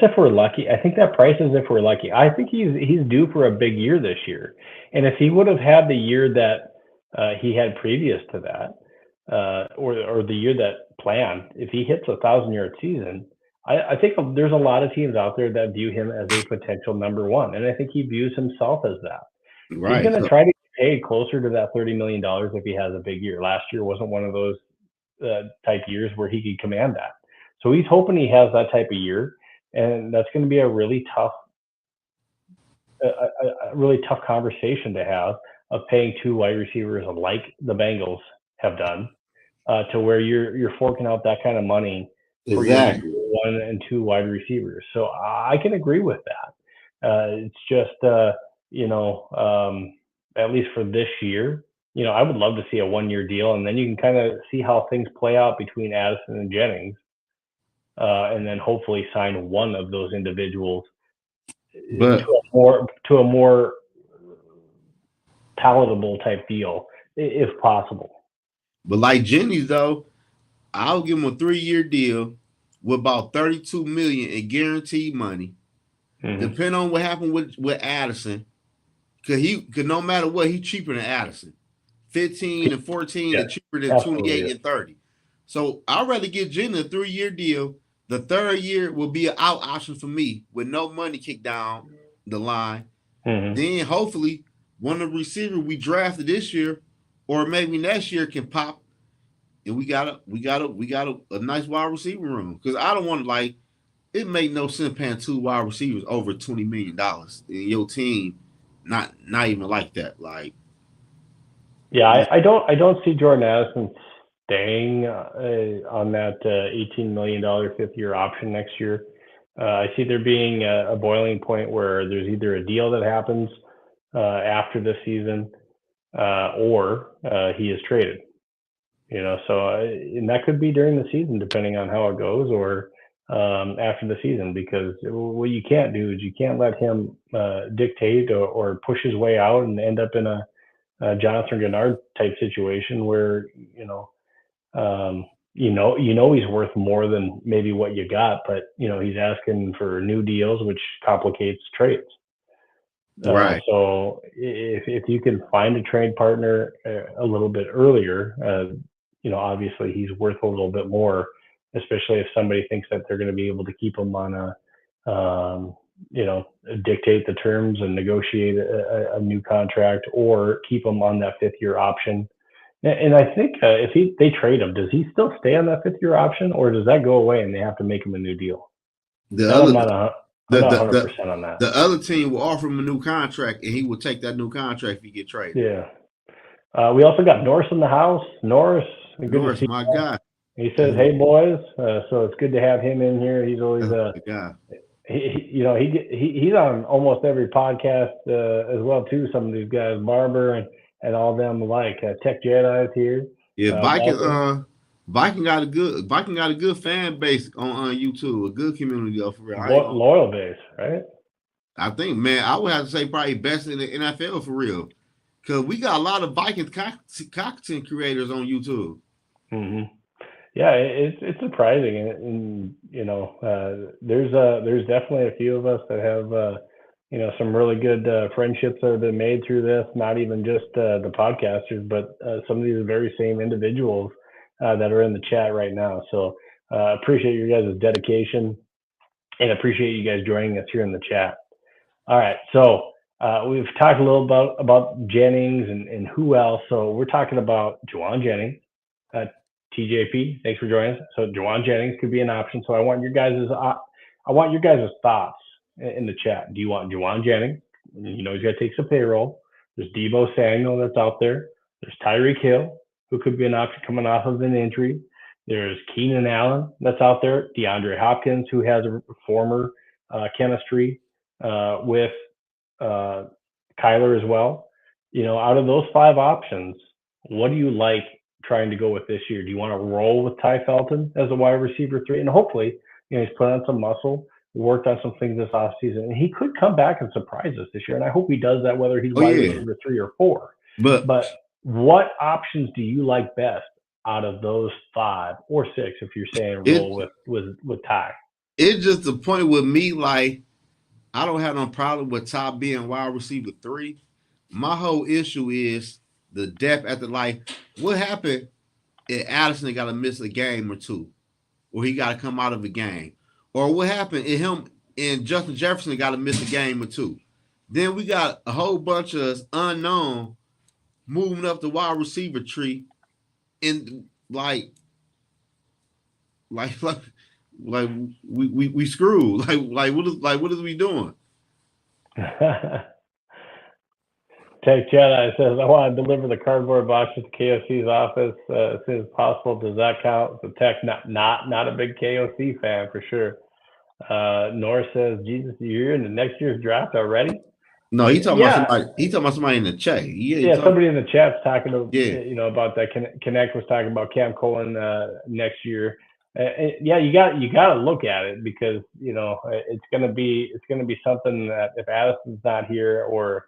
if we're lucky. I think that price is if we're lucky. I think he's due for a big year this year. And if he would have had the year that he had previous to that, or the year that planned, if he hits 1,000-yard season, I think there's a lot of teams out there that view him as a potential number 1. And I think he views himself as that. Right. He's going to try to get paid closer to that $30 million if he has a big year. Last year wasn't one of those type years where he could command that. So he's hoping he has that type of year, and that's going to be a really tough conversation to have of paying 2 wide receivers like the Bengals have done, to where you're forking out that kind of money for your 1 and 2 wide receivers. So I can agree with that. It's just at least for this year, I would love to see a 1-year deal, and then you can kind of see how things play out between Addison and Jennings, and then hopefully sign one of those individuals to a more palatable type deal, if possible. But like Jennings, though, I'll give him a 3-year deal with about $32 million in guaranteed money. Depending on what happened with Addison, because no matter what, he's cheaper than Addison. 15 and 14 and cheaper than 28 and 30. So I'd rather get Jennings a 3-year deal. The third year will be an out option for me with no money kicked down the line. Then hopefully one of the receivers we drafted this year or maybe next year can pop, and we got a nice wide receiver room. Because I don't want to it make no sense paying 2 wide receivers over $20 million in your team. Not even like that. I don't see Jordan Addison staying on that $18 million 5th-year option next year. I see there being a boiling point where there's either a deal that happens after this season or he is traded. And that could be during the season, depending on how it goes, or after the season, because what you can't do is you can't let him dictate or push his way out and end up in a Jonathan Grenard type situation where he's worth more than maybe what you got, but he's asking for new deals, which complicates trades. Right. So if you can find a trade partner a little bit earlier, obviously he's worth a little bit more, especially if somebody thinks that they're going to be able to keep him on dictate the terms and negotiate a new contract, or keep him on that 5th-year option. And I think if they trade him, does he still stay on that 5th-year option, or does that go away and they have to make him a new deal? I'm not 100% on that. The other team will offer him a new contract, and he will take that new contract if he get traded. Yeah. We also got Norris in the house. Norris, my guy. He says, "Hey boys," so it's good to have him in here. He's always the guy. He's on almost every podcast as well too. Some of these guys, Barber and all them alike. Tech Jedi is here. Yeah, Viking got a good fan base on YouTube, a good community for real. Loyal base, right? I think, man, I would have to say probably best in the NFL for real, because we got a lot of Vikings content creators on YouTube. Yeah, it's surprising, and there's definitely a few of us that have some really good friendships that have been made through this. Not even just the podcasters, but some of these very same individuals that are in the chat right now. So appreciate your guys' dedication and appreciate you guys joining us here in the chat. All right, so we've talked a little about Jennings and who else. So we're talking about Juwan Jennings, TJP. Thanks for joining us. So Juwan Jennings could be an option. So I want your guys' thoughts in the chat. Do you want Juwan Jennings? He's got to take some payroll. There's Deebo Samuel that's out there. There's Tyreek Hill, who could be an option coming off of an injury. There's Keenan Allen that's out there. DeAndre Hopkins, who has a former chemistry with Kyler as well. Out of those 5 options, what do you like trying to go with this year? Do you want to roll with Ty Felton as a wide receiver 3? And hopefully, he's put on some muscle, worked on some things this offseason, and he could come back and surprise us this year. And I hope he does that, whether he's wide receiver 3 or 4. But what options do you like best out of those 5 or 6, if you're saying roll with Ty? It's just the point with me, like, I don't have no problem with Ty being wide receiver 3. My whole issue is the depth at the, like, what happened if Addison got to miss a game or 2, or he got to come out of a game? Or what happened if him and Justin Jefferson got to miss a game or 2? Then we got a whole bunch of unknown moving up the wide receiver tree, and like we screwed. What is we doing? Tech Jedi says, I want to deliver the cardboard boxes to KOC's office as soon as possible. Does that count? So Tech, not a big KOC fan for sure. Norris says, Jesus, you're in the next year's draft already? No, he's talking about somebody. He's talking about somebody in the chat. Somebody in the chat's talking about that. Connect was talking about Cam Cohen next year. You got to look at it because it's gonna be something that if Addison's not here or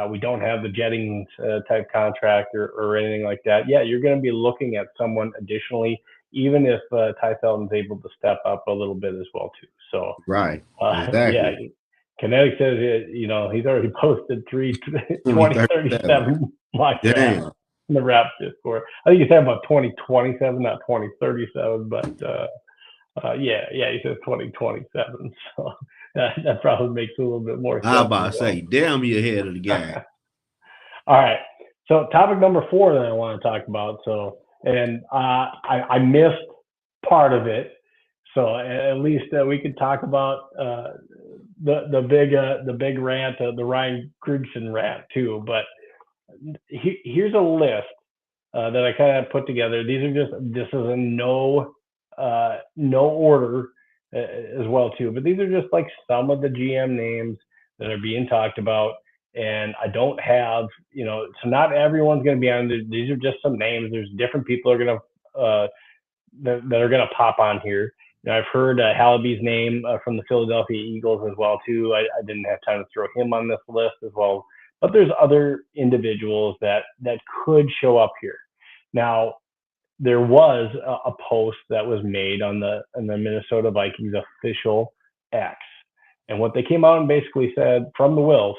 we don't have the Jennings type contract or anything like that, you're going to be looking at someone additionally, even if Ty Felton's able to step up a little bit as well too. So right, exactly. Kinetic says he's already posted 2037 mock draft in the Raps Discord. I think he's talking about 2027, not 2037, but he says 2027. So that probably makes a little bit more sense. I was about to say, damn, you're ahead of the game. All right. So topic number 4 that I want to talk about. So, and I missed part of it. So at least we could talk about the big rant, the Ryan Grigson rant too. But here's a list that I kind of put together. This is in no order as well too. But these are just like some of the GM names that are being talked about. And I don't have, so not everyone's going to be on. These are just some names. There's different people are going to that are going to pop on here. I've heard Hallaby's name from the Philadelphia Eagles as well too. I didn't have time to throw him on this list as well, but there's other individuals that could show up here. Now, there was a post that was made on the Minnesota Vikings official X, and what they came out and basically said from the Wilfs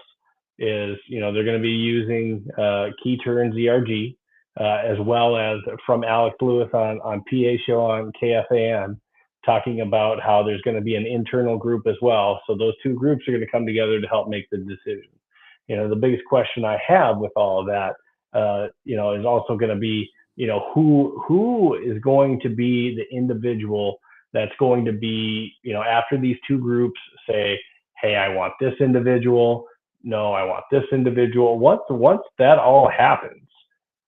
is, they're going to be using Key Turn ZRG as well as from Alex Lewis on PA show on KFAN. Talking about how there's going to be an internal group as well. So those two groups are going to come together to help make the decision. The biggest question I have with all of that, is also going to be, who is going to be the individual that's going to be, after these two groups say, hey, I want this individual. No, I want this individual. Once that all happens,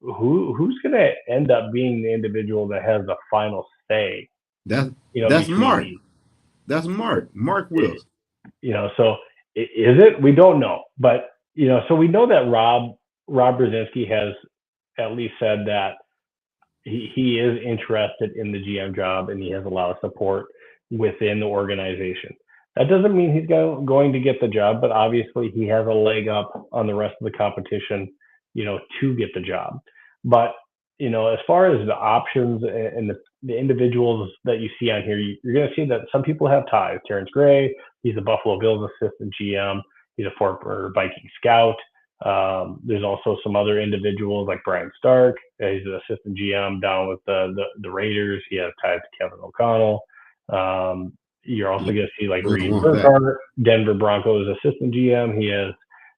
who's going to end up being the individual that has the final say? That's Mark. That's Mark. Mark Wills. So is it? We don't know, but so we know that Rob Brzezinski has at least said that he is interested in the GM job and he has a lot of support within the organization. That doesn't mean he's going to get the job, but obviously he has a leg up on the rest of the competition, to get the job. But as far as the options and the individuals that you see on here, you're going to see that some people have ties. Terrence Gray, he's the Buffalo Bills assistant GM. He's a former Viking scout. There's also some other individuals like Brian Stark. He's an assistant GM down with the Raiders. He has ties to Kevin O'Connell. You're also going to see like Reed Burkhardt, Denver Broncos assistant GM.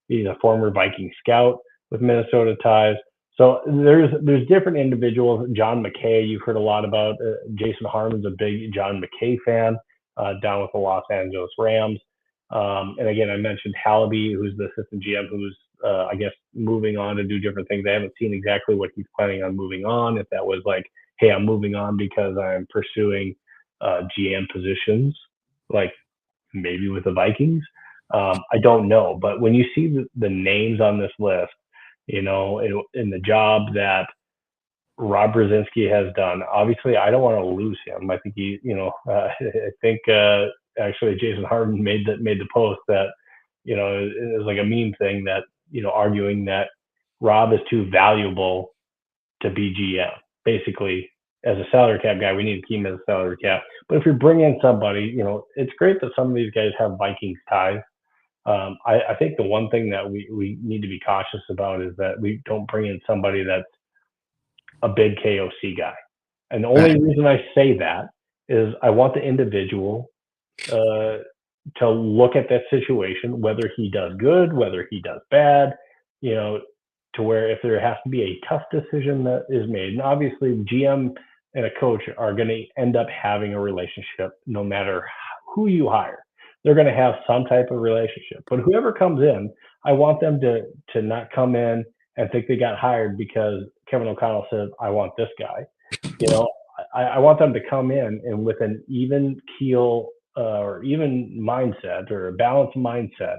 He's a former Viking scout with Minnesota ties. So there's different individuals. John McKay, you've heard a lot about. Jason Harmon's a big John McKay fan down with the Los Angeles Rams. And again, I mentioned Hallaby, who's the assistant GM, who's I guess moving on to do different things. I haven't seen exactly what he's planning on moving on. If that was like, hey, I'm moving on because I'm pursuing GM positions, like maybe with the Vikings. I don't know. But when you see the names on this list, in the job that Rob Brzezinski has done, obviously I don't want to lose him. I think I think actually Jason Harden made the post that, it was like a meme thing that, arguing that Rob is too valuable to be GM. Basically, as a salary cap guy, we need to keep him as a salary cap. But if you're bringing somebody, it's great that some of these guys have Vikings ties. I think the one thing that we need to be cautious about is that we don't bring in somebody that's a big KOC guy. And the only reason I say that is I want the individual to look at that situation, whether he does good, whether he does bad, to where if there has to be a tough decision that is made, and obviously GM and a coach are going to end up having a relationship no matter who you hire. They're going to have some type of relationship. But whoever comes in, I want them to not come in and think they got hired because Kevin O'Connell says, I want this guy. I want them to come in and with an even keel or even mindset or a balanced mindset,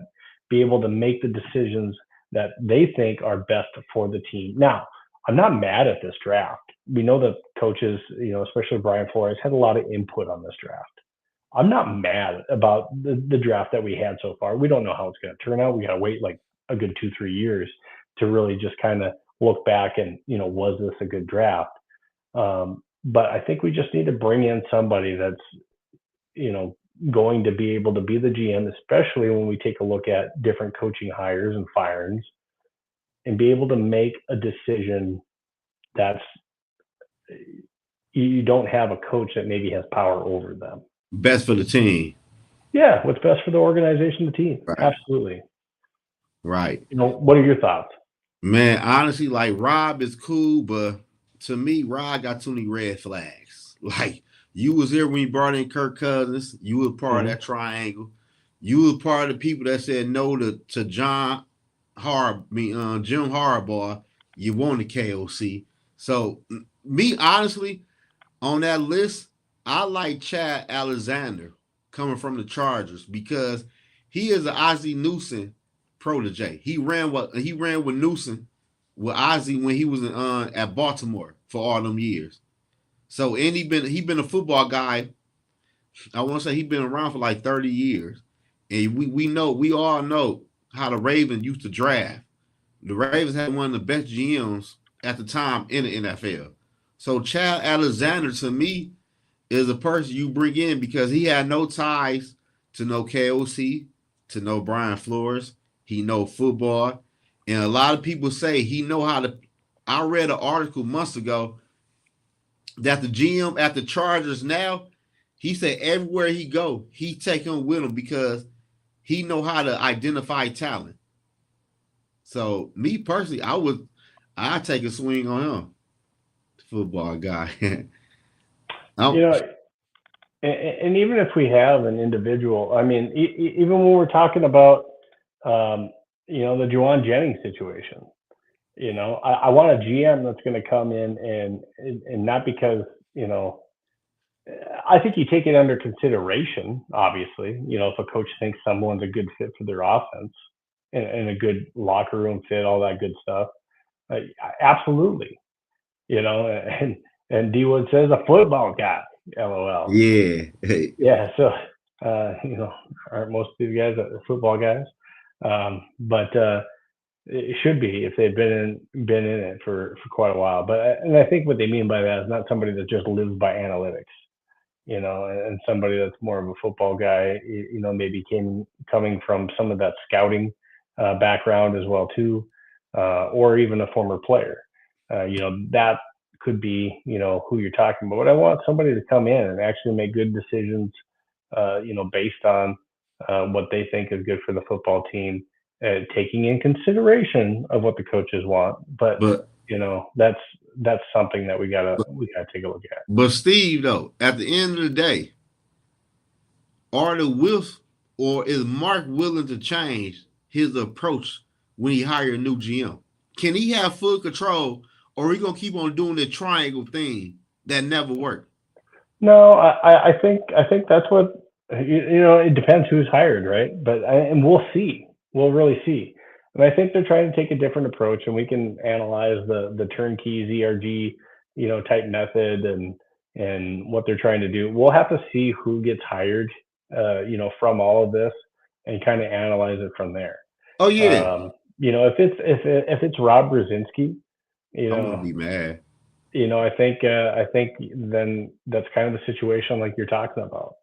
be able to make the decisions that they think are best for the team. Now, I'm not mad at this draft. We know that coaches, especially Brian Flores, had a lot of input on this draft. I'm not mad about the draft that we had so far. We don't know how it's going to turn out. We got to wait like a good 2-3 years to really just kind of look back and, was this a good draft? But I think we just need to bring in somebody that's, going to be able to be the GM, especially when we take a look at different coaching hires and firings, and be able to make a decision that's, you don't have a coach that maybe has power over them. Best for the team. Yeah, what's best for the organization, the team. Right. Absolutely. Right. What are your thoughts? Man, honestly, like Rob is cool, but to me, Rob got too many red flags. Like, you was here when you brought in Kirk Cousins. You were part of that triangle. You were part of the people that said no to Jim Harbaugh. You wanted KOC. So, me, honestly, on that list, I like Chad Alexander coming from the Chargers because he is an Ozzie Newsome protege. He ran with Newsome with Ozzie when he was at Baltimore for all them years. So, and he been a football guy. I want to say he's been around for like 30 years. And we all know how the Ravens used to draft. The Ravens had one of the best GMs at the time in the NFL. So Chad Alexander, to me, is a person you bring in because he had no ties to no KOC, to no Brian Flores. He know football. And a lot of people say he know how to. I read an article months ago that the GM at the Chargers now, he said everywhere he go, he take him with him because he know how to identify talent. So me personally, I'd take a swing on him. Football guy. And even if we have an individual, I mean, even when we're talking about, the Juwan Jennings situation, I want a GM that's going to come in and not because, I think you take it under consideration, obviously, if a coach thinks someone's a good fit for their offense and a good locker room fit, all that good stuff. Absolutely. And D Wood says a football guy, LOL. Yeah. Yeah. So, aren't most of these guys football guys? But it should be if they've been in it for quite a while. But I think what they mean by that is not somebody that just lives by analytics. and somebody that's more of a football guy, maybe coming from some of that scouting background as well too, or even a former player. That could be, who you're talking about. But I want somebody to come in and actually make good decisions, based on what they think is good for the football team, taking in consideration of what the coaches want. But But that's something that we gotta take a look at. but Steve, though, at the end of the day, are the Wilfs or is Mark willing to change his approach when he hire a new GM? Can he have full control, or are he gonna keep on doing the triangle thing that never worked? No, I think that's what it depends who's hired, right? And we'll see. We'll really see. And I think they're trying to take a different approach, and we can analyze the turnkey ZRG, type method and what they're trying to do. We'll have to see who gets hired, from all of this, and kind of analyze it from there. Oh yeah, If it's Rob Brzezinski, you I'm gonna know, be mad. I think then that's kind of the situation like you're talking about,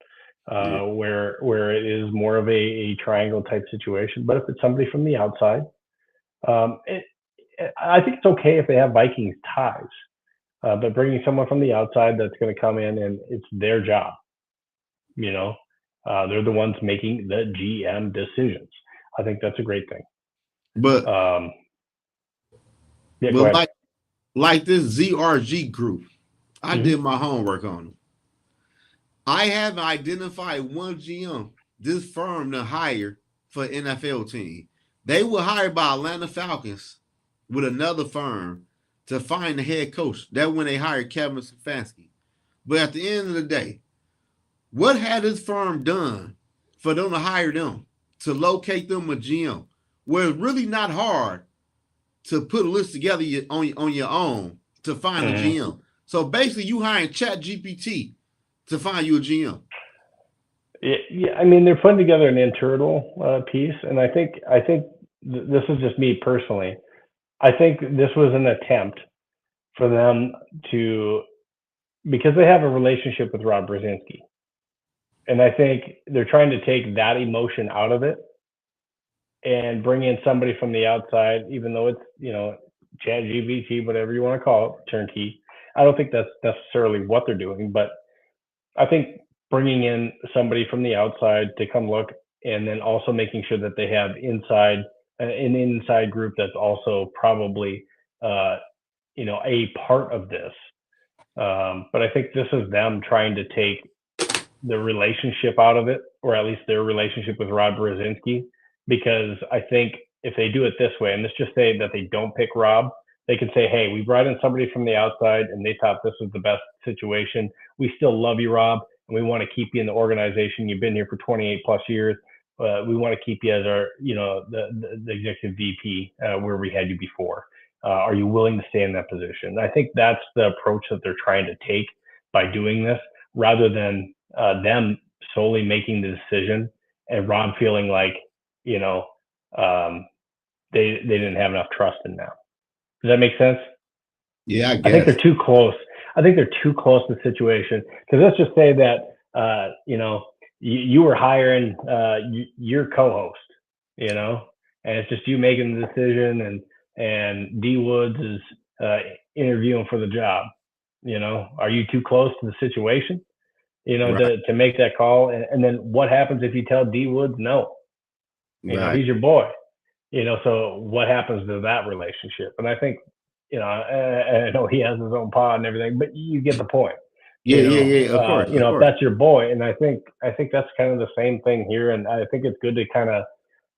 Yeah. where it is more of a triangle type situation. But if it's somebody from the outside, um, it, I think it's okay if they have Vikings ties. But bringing someone from the outside that's going to come in and it's their job, you know, they're the ones making the GM decisions. I think that's a great thing. But Um, yeah, go but ahead. like this ZRG group, I Hmm. did my homework on them. I haven't identified one GM this firm to hire for an NFL team. They were hired by Atlanta Falcons with another firm to find the head coach. That when they hired Kevin Stefanski. But at the end of the day, what had this firm done for them to hire them to locate them a GM? Where it's really not hard to put a list together on your own to find a Hmm. GM. So basically, you hiring Chat GPT to find you a GM. Yeah, I mean they're putting together an internal piece, and I think this is just me personally. I think this was an attempt for them to, because they have a relationship with Rob Brzezinski, and I think they're trying to take that emotion out of it and bring in somebody from the outside, even though it's Chat GBT, whatever you want to call it, turnkey. I don't think that's necessarily what they're doing, but I think bringing in somebody from the outside to come look, and then also making sure that they have an inside group that's also probably uh, a part of this. But I think this is them trying to take the relationship out of it, or at least their relationship with Rob Brzezinski, because I think if they do it this way, and let's just say that they don't pick Rob, they can say, "Hey, we brought in somebody from the outside, and they thought this was the best situation. We still love you, Rob, and we want to keep you in the organization. You've been here for 28 plus years. We want to keep you as our, the executive VP where we had you before. Are you willing to stay in that position?" I think that's the approach that they're trying to take by doing this, rather than them solely making the decision and Rob feeling like, you know, um, they didn't have enough trust in them. Does that make sense? Yeah, I I think they're guess. too close. I think they're too close to the situation, because let's just say that you were hiring your co-host, you know, and it's just you making the decision, and D Woods is uh, interviewing for the job. Are you too close to the situation? Right, To make that call, and then what happens if you tell D Woods no? right. He's your boy. So what happens to that relationship? And I think, I know he has his own pod and everything, but you get the point. Yeah, yeah, yeah. Of course, of If course. that's your boy, and I think that's kind of the same thing here, and I think it's good to kind of,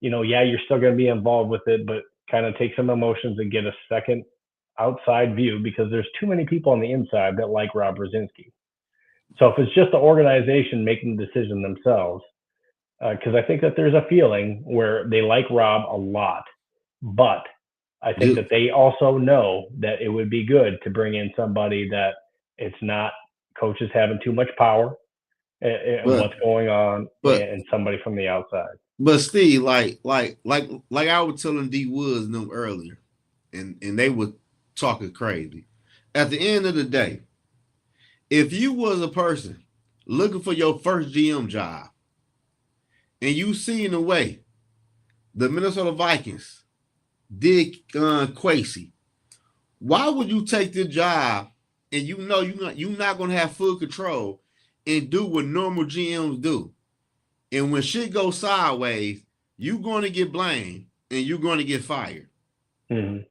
yeah, you're still going to be involved with it, but kind of take some emotions and get a second outside view, because there's too many people on the inside that like Rob Brzezinski. So if it's just the organization making the decision themselves, because I think that there's a feeling where they like Rob a lot, but I think Just, that they also know that it would be good to bring in somebody that it's not coaches having too much power and but what's going on, but and somebody from the outside. but Steve, like I was telling D Woods and them earlier, and they were talking crazy. At the end of the day, if you was a person looking for your first GM job, and you seeing the way the Minnesota Vikings did Quasi, why would you take the job and you know you're not going to have full control and do what normal GMs do? And when shit goes sideways, you're going to get blamed and you're going to get fired. Mm-hmm.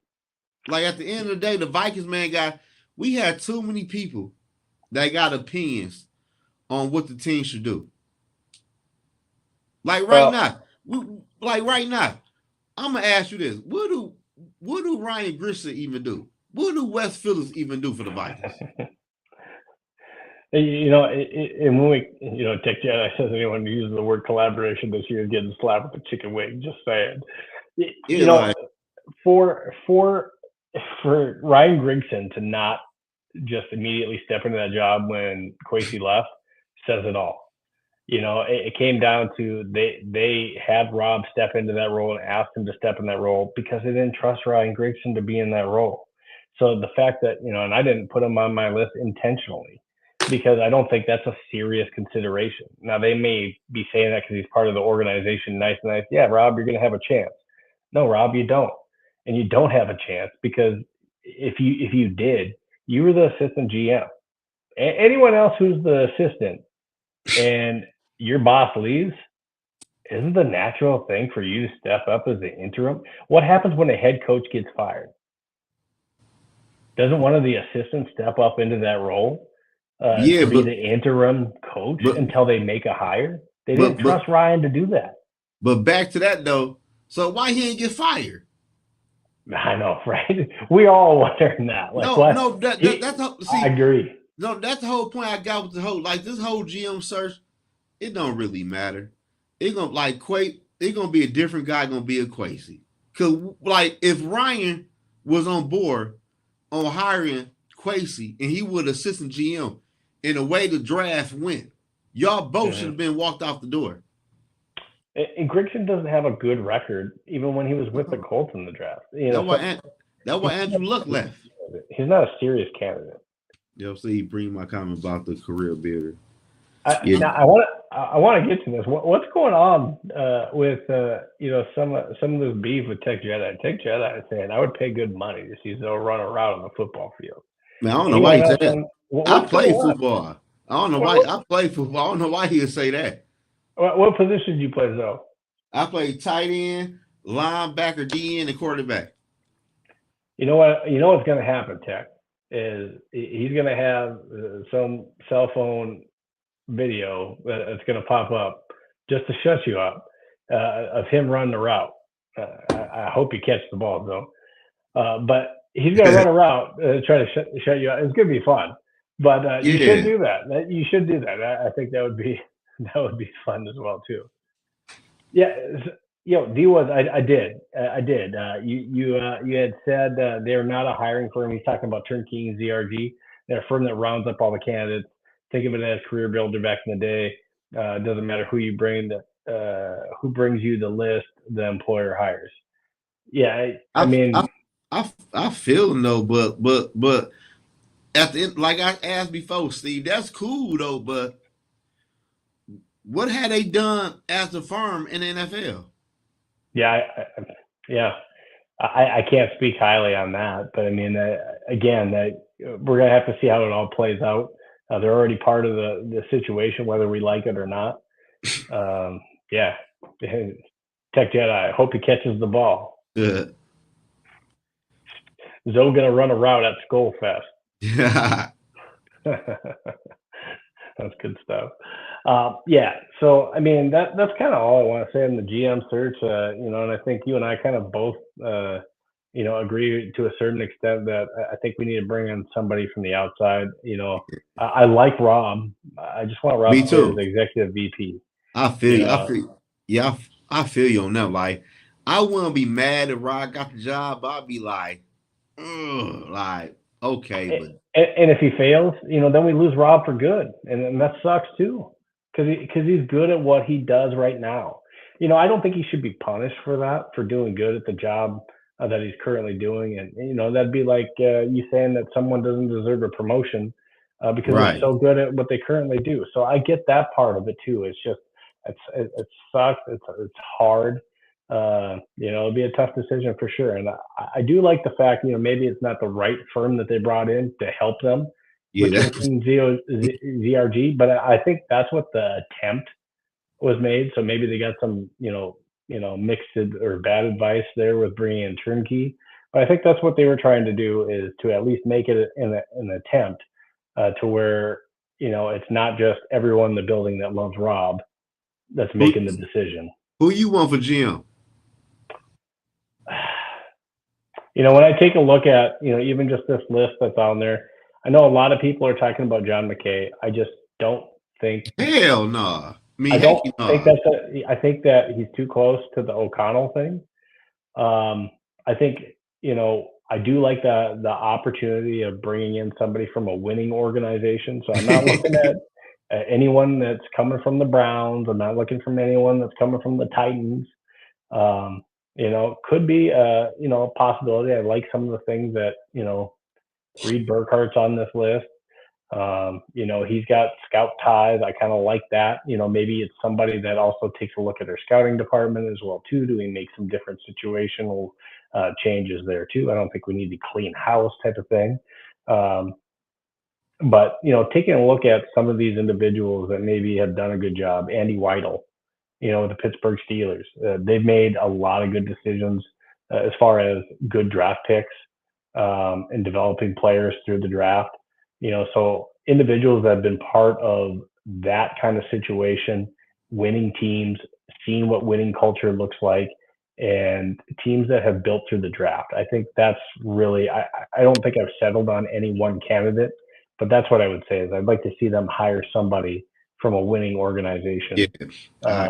Like at the end of the day, the Vikings, man, we had too many people that got opinions on what the team should do. Like right now, I'm gonna ask you this: What do Ryan Grissom even do? What do Wes Phillips even do for the Vikings? And when we, Tech Jedi says anyone who uses the word collaboration this year is getting slapped with a chicken wing. Just saying. For Ryan Grigson to not just immediately step into that job when Quasi left says it all. It came down to they had Rob step into that role and asked him to step in that role because they didn't trust Ryan Grigson to be in that role. So the fact that, and I didn't put him on my list intentionally because I don't think that's a serious consideration. Now, they may be saying that because he's part of the organization. Nice. Yeah, Rob, you're going to have a chance. No, Rob, you don't. And you don't have a chance because if you did, you were the assistant GM. Anyone else who's the assistant and your boss leaves, isn't the natural thing for you to step up as the interim? What happens when a head coach gets fired? Doesn't one of the assistants step up into that role to be the interim coach until they make a hire? They didn't trust Ryan to do that. But back to that, though. So why he didn't get fired? I know, right? We all wondering that. I agree. No, that's the whole point I got with this whole GM search. It don't really matter. It's gonna be a different guy gonna be a Quasi. Cause if Ryan was on board on hiring Quasi and he was assistant GM, in the way the draft went, y'all both should have been walked off the door. And Grigson doesn't have a good record, even when he was with the Colts in the draft. That's why Andrew Luck left. He's not a serious candidate. So he bring my comment about the career builder. Now I want to get to this. What's going on with some of this beef with Tech Jedi? Tech Jedi is saying I would pay good money to see Zoe run around on the football field. Man, I don't know why he said that. I play football. I don't know why I play football. I don't know why he would say that. What position did you play, Zoe? I played tight end, linebacker, DN, and quarterback. You know what's going to happen, Tech, is he's going to have some cell phone video that's going to pop up just to shut you up of him running the route. I hope he catches the ball, though. But he's going to run a route try to shut you up. It's going to be fun. But you should do that. You should do that. I think that would be fun as well too. Yeah, D-Woods, I did. You had said they're not a hiring firm. He's talking about Turnkey and ZRG. They're a firm that rounds up all the candidates. Think of it as career builder back in the day. It doesn't matter who you bring, who brings you the list, the employer hires. Yeah, I mean, I feel no, but at the end, like I asked before, Steve, that's cool though, but what had they done as a firm in the NFL? Yeah, I can't speak highly on that, but I mean, again, we're gonna have to see how it all plays out. They're already part of the situation, whether we like it or not. Yeah, Tech Jedi. I hope he catches the ball. Good. Zoe gonna run a route at SKOL Fest. Yeah. That's good stuff. Yeah. So, I mean, that's kind of all I want to say on the GM search, and I think you and I kind of both, agree to a certain extent that I think we need to bring in somebody from the outside. I like Rob. I just want Rob to be as executive VP. I feel you. I feel you on that. Like, I wouldn't be mad if Rob got the job, but I'd be like, okay, but. And if he fails, then we lose Rob for good, and that sucks too, because he's good at what he does right now. I don't think he should be punished for doing good at the job that he's currently doing, and that'd be like you saying that someone doesn't deserve a promotion because they're Right. so good at what they currently do. So I get that part of it too. It's just it sucks. It's hard. It'll be a tough decision for sure. And I do like the fact, maybe it's not the right firm that they brought in to help them Yeah, with that's switching ZRG, but I think that's what the attempt was made. So maybe they got some, mixed or bad advice there with bringing in turnkey. But I think that's what they were trying to do, is to at least make it an attempt to where, it's not just everyone in the building that loves Rob that's who making the decision. who you want for GM? When I take a look at, even just this list that's on there, I know a lot of people are talking about John McKay. I just don't think Hell no. Nah. I mean, I heck don't think no. I think that he's too close to the O'Connell thing. I think, I do like the opportunity of bringing in somebody from a winning organization. So I'm not looking at anyone that's coming from the Browns. I'm not looking from anyone that's coming from the Titans. Could be a possibility. I like some of the things that, Reed Burkhart's on this list. He's got scout ties. I kind of like that. Maybe it's somebody that also takes a look at their scouting department as well too. Do we make some different situational changes there too? I don't think we need to clean house type of thing. But taking a look at some of these individuals that maybe have done a good job, Andy Weidel, the Pittsburgh Steelers, they've made a lot of good decisions as far as good draft picks and developing players through the draft. So individuals that have been part of that kind of situation, winning teams, seeing what winning culture looks like, and teams that have built through the draft. I think that's really, I don't think I've settled on any one candidate, but that's what I would say is I'd like to see them hire somebody from a winning Yeah. organization I,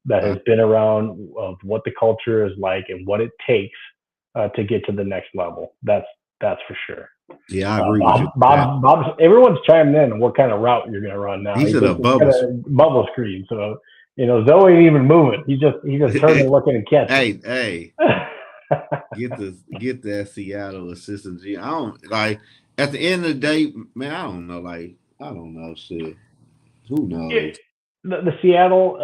that I has been around, of what the culture is like and what it takes to get to the next level. That's for sure. yeah, I agree with you. Everyone's chiming in on what kind of route you're going to run now. He He said a thinks it's bubble. got a bubble screen. So, Zoe ain't even moving. He's just turning, looking, and catching. Hey, get that Seattle assistant G. I don't like at the end of the day, man, I don't know. Like, I don't know shit. Who knows? The Seattle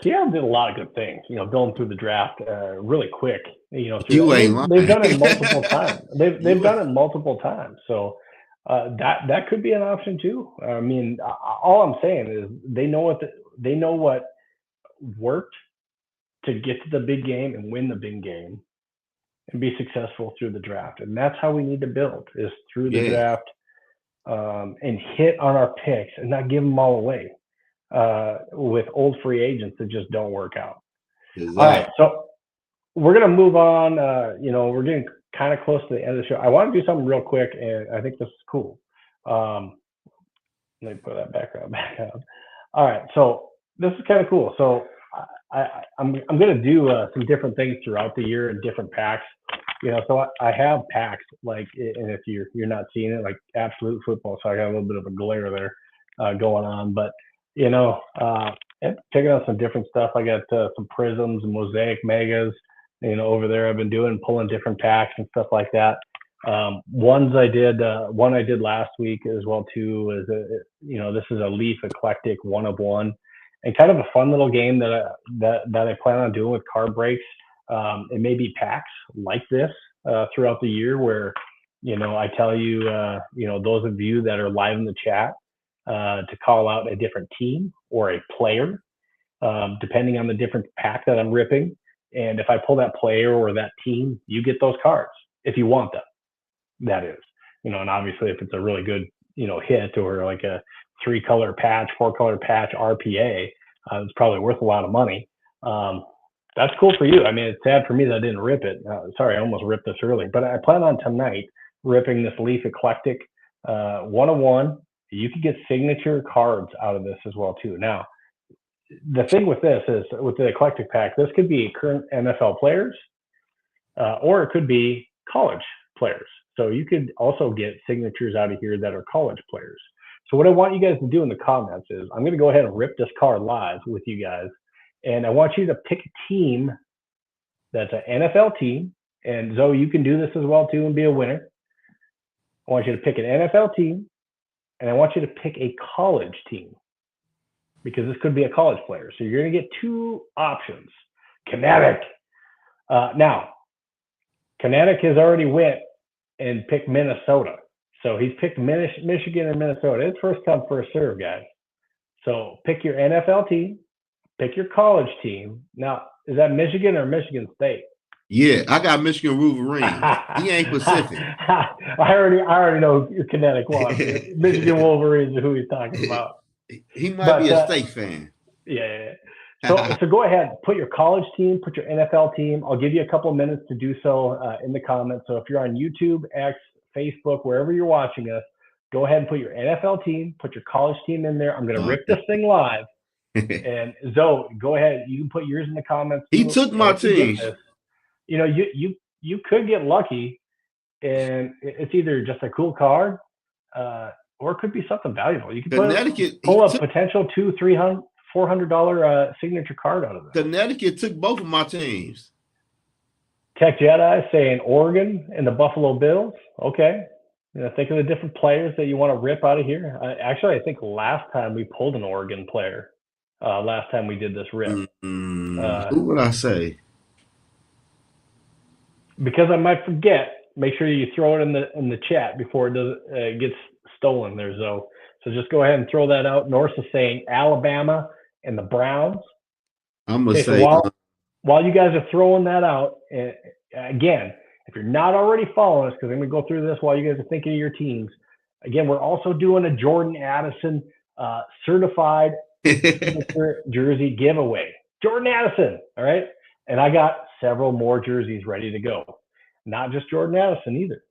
did a lot of good things. Going through the draft really quick. You ain't They've lying. done it multiple times. They've you done it multiple times. So that could be an option too. I mean, all I'm saying is they know what worked to get to the big game and win the big game and be successful through the draft. And that's how we need to build, is through the yeah, draft, and hit on our picks and not give them all away with old free agents that just don't work out. All right, exactly. so we're gonna move on. We're getting kind of close to the end of the show. I want to do something real quick, and I think this is cool. Let me put that background back on. All right, so this is kind of cool. So I'm gonna do some different things throughout the year in different packs. So I have packs like, and if you're not seeing it, like Absolute Football, so I got a little bit of a glare there going on, but checking out some different stuff. I got some Prisms and Mosaic Megas, over there. I've been pulling different packs and stuff like that. One I did last week as well too, is this is a Leaf Eclectic 1 of 1, and kind of a fun little game that I plan on doing with card breaks. It may be packs like this throughout the year, where I tell you, those of you that are live in the chat, to call out a different team or a player, depending on the different pack that I'm ripping. And if I pull that player or that team, you get those cards if you want them. That is, and obviously if it's a really good, hit, or like a 3-color patch, 4-color patch RPA, it's probably worth a lot of money. That's cool for you. I mean, it's sad for me that I didn't rip it. Sorry, I almost ripped this early, but I plan on tonight ripping this Leaf Eclectic 1 of 1. You could get signature cards out of this as well too. Now, the thing with this is, with the Eclectic pack, this could be current NFL players, or it could be college players. So you could also get signatures out of here that are college players. So what I want you guys to do in the comments is, I'm going to go ahead and rip this card live with you guys. And I want you to pick a team that's an NFL team. And Zoe, you can do this as well too and be a winner. I want you to pick an NFL team and I want you to pick a college team because this could be a college player. So you're going to get two options. Kinetic. Now, Kinetic has already went and picked Minnesota. So he's picked Michigan and Minnesota. It's first come, first serve, guys. So pick your NFL team, pick your college team. Now, is that Michigan or Michigan State? Yeah, I got Michigan Wolverines. He ain't Pacific. I already know who Kinetic was. Michigan Wolverines is who he's talking about. He might be a State fan. Yeah. So go ahead, put your college team, put your NFL team. I'll give you a couple of minutes to do so in the comments. So if you're on YouTube, X, Facebook, wherever you're watching us, go ahead and put your NFL team, put your college team in there. I'm going to rip this thing live. And Zoe, go ahead. You can put yours in the comments. He took my team. You know, you could get lucky, and it's either just a cool card, or it could be something valuable. You can pull a potential $200, $300, $400 signature card out of it. Connecticut took both of my teams. Tech Jedi saying Oregon and the Buffalo Bills. Okay. Think of the different players that you want to rip out of here. Actually, I think last time we pulled an Oregon player. Last time we did this rip. Who would I say? Because I might forget. Make sure you throw it in the chat before it gets stolen there, Zoe. So just go ahead and throw that out. Norse is saying Alabama and the Browns. I'm gonna say while you guys are throwing that out, again, if you're not already following us, because I'm going to go through this while you guys are thinking of your teams. Again, we're also doing a Jordan Addison certified jersey giveaway. Jordan Addison, all right? And I got several more jerseys ready to go. Not just Jordan Addison either.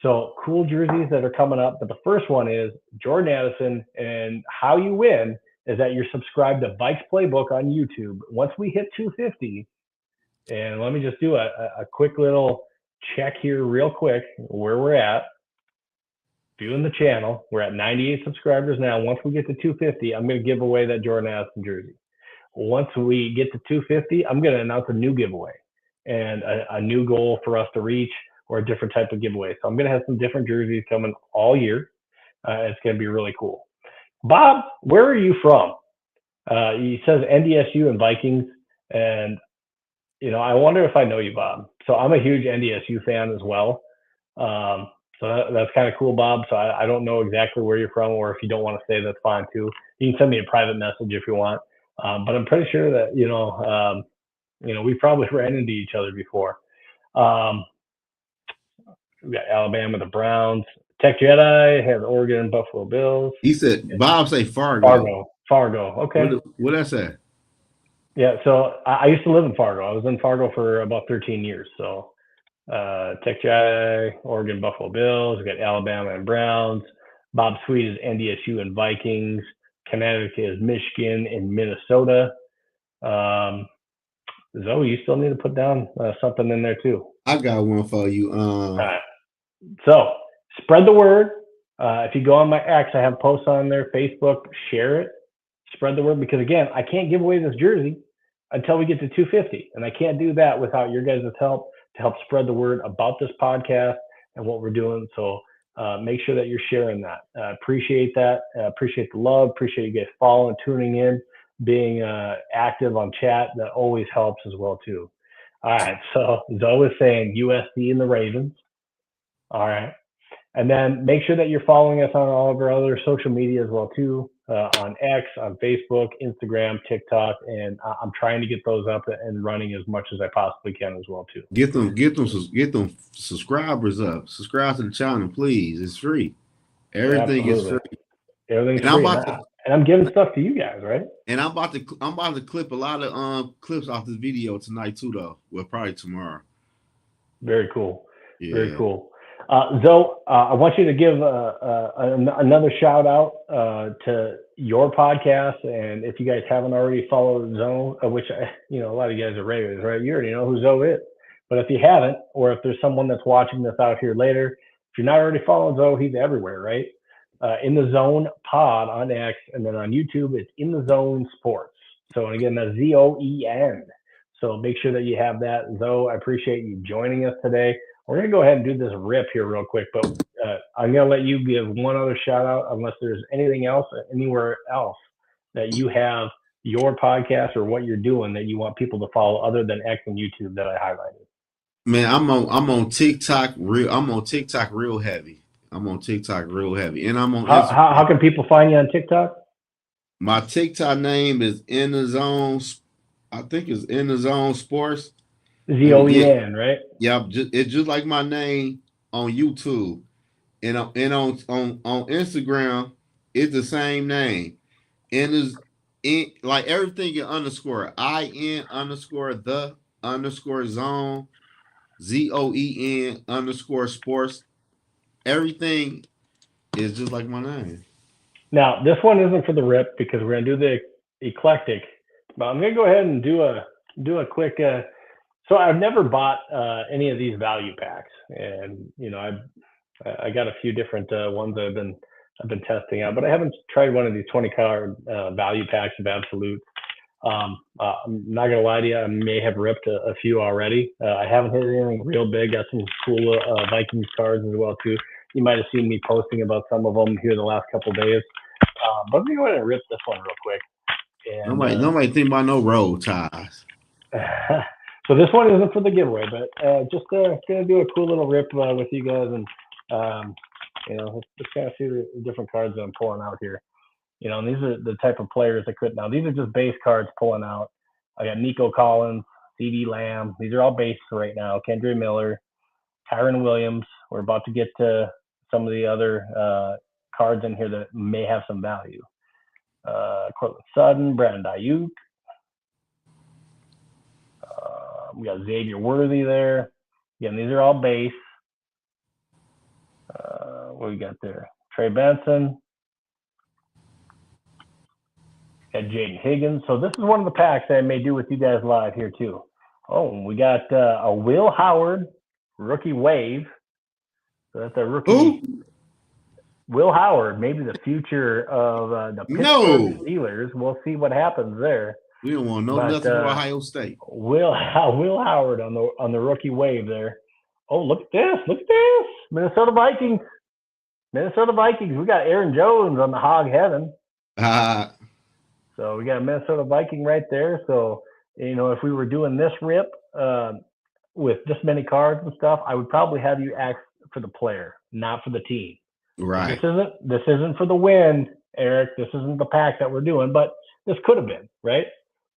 So cool jerseys that are coming up. But the first one is Jordan Addison, and how you win is that you're subscribed to Vikes Playbook on YouTube. Once we hit 250, and let me just do a quick little check here real quick where we're at. Viewing the channel, we're at 98 subscribers now. Once we get to 250, I'm going to give away that Jordan Addison jersey. Once we get to 250, I'm going to announce a new giveaway and a new goal for us to reach, or a different type of giveaway. So I'm going to have some different jerseys coming all year. It's going to be really cool. Bob, where are you from? He says NDSU and Vikings. And, I wonder if I know you, Bob. So I'm a huge NDSU fan as well. So that's kind of cool, Bob. So I don't know exactly where you're from, or if you don't want to say, that's fine too. You can send me a private message if you want. But I'm pretty sure that, we probably ran into each other before. We got Alabama, the Browns. Tech Jedi has Oregon and Buffalo Bills. He said, Bob say Fargo. Fargo. Okay. What that say? Yeah. So I used to live in Fargo. I was in Fargo for about 13 years. So Tech Jedi, Oregon, Buffalo Bills. We got Alabama and Browns. Bob Sweet is NDSU and Vikings. Connecticut is Michigan and Minnesota. Zoe, you still need to put down something in there too. I got one for you. All right. So spread the word. If you go on my X, I have posts on there, Facebook, share it, spread the word, because again, I can't give away this jersey until we get to 250. And I can't do that without your guys' help to help spread the word about this podcast and what we're doing. So make sure that you're sharing that. Appreciate that. Appreciate the love. Appreciate you guys following, tuning in, being active on chat. That always helps as well too. All right. So Zoe is saying USC and the Ravens. All right. And then make sure that you're following us on all of our other social media as well too, on X, on Facebook, Instagram, TikTok, and I'm trying to get those up and running as much as I possibly can as well too. Get them subscribers up. Subscribe to the channel, please. It's free. Everything is free. Everything's free. And I'm giving stuff to you guys, right? And I'm about to clip a lot of clips off this video tonight too, though. Well, probably tomorrow. Very cool. Yeah. Very cool. Zoe, I want you to give another shout out to your podcast, and if you guys haven't already followed Zoe, which a lot of you guys are regulars, right? You already know who Zoe is. But if you haven't, or if there's someone that's watching this out here later, if you're not already following Zoe, he's everywhere, right? InTheZoenPod on X, and then on YouTube, it's InTheZoenSports. So, and again, that's ZOEN. So make sure that you have that. Zoe, I appreciate you joining us today. We're going to go ahead and do this rip here real quick, but I'm going to let you give one other shout out, unless there's anything else, anywhere else that you have your podcast or what you're doing that you want people to follow other than X and YouTube that I highlighted. Man, I'm on TikTok real heavy. I'm on TikTok real heavy, and I'm on Instagram. How can people find you on TikTok? My TikTok name is In the Zone. I think it's In the Zone Sports. ZOEN, right? Yeah, it's just like my name on YouTube, and on Instagram, it's the same name. And is in like everything in underscore IN_the_zone ZOEN_sports. Everything is just like my name. Now, this one isn't for the rip because we're gonna do the eclectic, but I'm gonna go ahead and do a quick. So I've never bought any of these value packs, and I got a few different ones I've been testing out, but I haven't tried one of these 20 card value packs of absolute. I'm not gonna lie to you, I may have ripped a few already. I haven't hit anything real big. Got some cool Vikings cards as well too. You might have seen me posting about some of them here the last couple of days. But let me go ahead and rip this one real quick. And, nobody think about no road ties. So this one isn't for the giveaway, but just gonna do a cool little rip with you guys, and let's kind of see the different cards that I'm pulling out here. And these are the type of players that could. Now these are just base cards pulling out. I got Nico Collins, CD Lamb. These are all base right now. Kendre Miller, Kyron Williams. We're about to get to some of the other cards in here that may have some value. Cortland Sutton, Brandon Ayuk. We got Xavier Worthy there. Again, these are all base. What we got there? Trey Benson. Got Jaden Higgins. So this is one of the packs that I may do with you guys live here too. Oh, we got a Will Howard rookie wave. So that's a rookie. Who? Will Howard, maybe the future of the Pittsburgh Steelers. We'll see what happens there. We don't want to know nothing about Ohio State. Will Howard on the rookie wave there. Oh, look at this. Look at this. Minnesota Vikings. We got Aaron Jones on the hog heaven. So we got a Minnesota Viking right there. So, if we were doing this rip with this many cards and stuff, I would probably have you ask for the player, not for the team. Right. This isn't for the win, Eric. This isn't the pack that we're doing, but this could have been, right?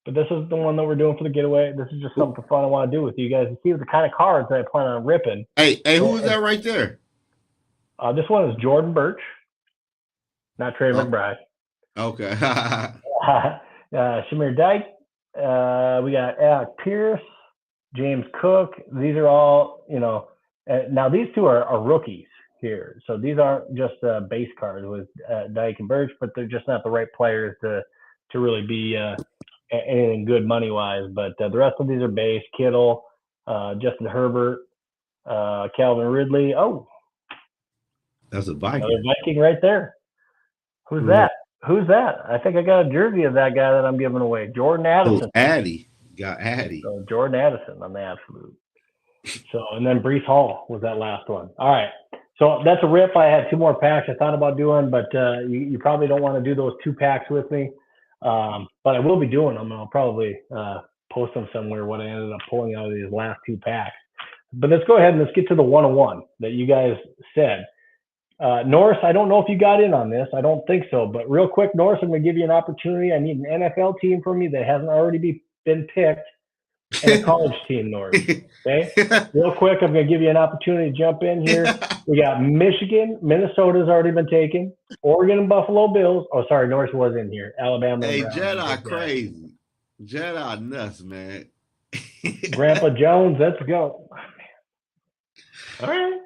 But this is the one that we're doing for the getaway. This is just something fun I want to do with you guys and see the kind of cards that I plan on ripping. Hey, who is that right there? This one is Jordan Birch, not Trey McBride. Okay. Shamir Dyke. We got Alec Pierce, James Cook. These are all, now these two are rookies here. So these aren't just base cards with Dyke and Birch, but they're just not the right players to really be anything good money-wise. But the rest of these are base. Kittle, Justin Herbert, Calvin Ridley. Oh, that's a Viking. Another Viking right there. Who's that? I think I got a jersey of that guy that I'm giving away. Jordan Addison. Got Addy. So Jordan Addison on the absolute. So, and then Breece Hall was that last one. All right. So that's a rip. I had two more packs I thought about doing, but you probably don't want to do those two packs with me. But I will be doing them. I'll probably post them somewhere what I ended up pulling out of these last two packs. But let's go ahead and let's get to the 101 that you guys said. Norris, I don't know if you got in on this. I don't think so. But real quick, Norris, I'm going to give you an opportunity. I need an NFL team for me that hasn't already been picked and a college team, Norris. Okay? Real quick, I'm going to give you an opportunity to jump in here. We got Michigan. Minnesota's already been taken. Oregon and Buffalo Bills. Oh, sorry, Norris was in here. Alabama. Hey, Jedi crazy. Jedi nuts, man. Grandpa Jones, let's go. All right.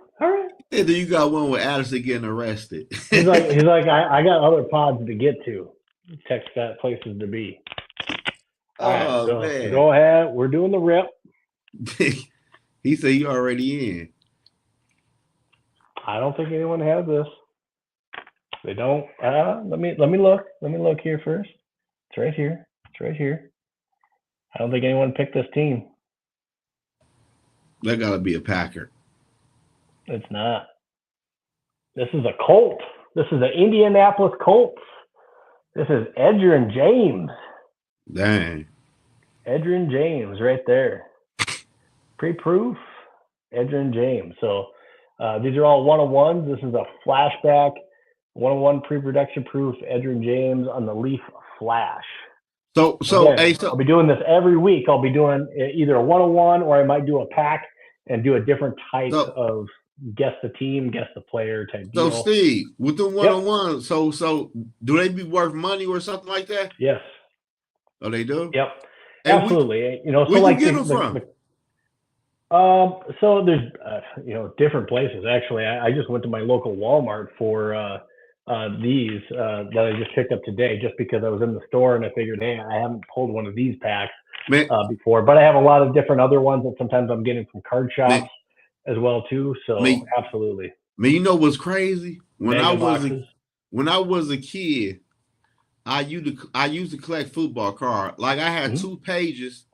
And then you got one with Addison getting arrested. He's like, I got other pods to get to. Text that places to be. All right, so man. Go ahead. We're doing the rip. He said you already in. I don't think anyone has this. They don't. Let me look. Let me look here first. It's right here. I don't think anyone picked this team. That gotta be a Packer. It's not. This is a Colt. This is the Indianapolis Colts. This is Edgerrin James. Dang. Edgerrin James right there. Pre-proof, Edgerrin James. So these are all one-on-ones. This is a flashback, one-on-one pre-production proof, Edgerrin James on the Leaf Flash. So Again, I'll be doing this every week. I'll be doing either a one-on-one or I might do a pack and do a different type of guess the team, guess the player type deal. So Steve, with the one-on-one, so do they be worth money or something like that? Yes. Oh, they do? Yep. And absolutely. So where like you get them from? So there's different places. Actually, I just went to my local Walmart for these that I just picked up today, just because I was in the store and I figured, hey, I haven't pulled one of these packs before, but I have a lot of different other ones that sometimes I'm getting from card shops as well too. So absolutely. You know what's crazy? When I was a kid, I used to collect football cards. Like I had 2 pages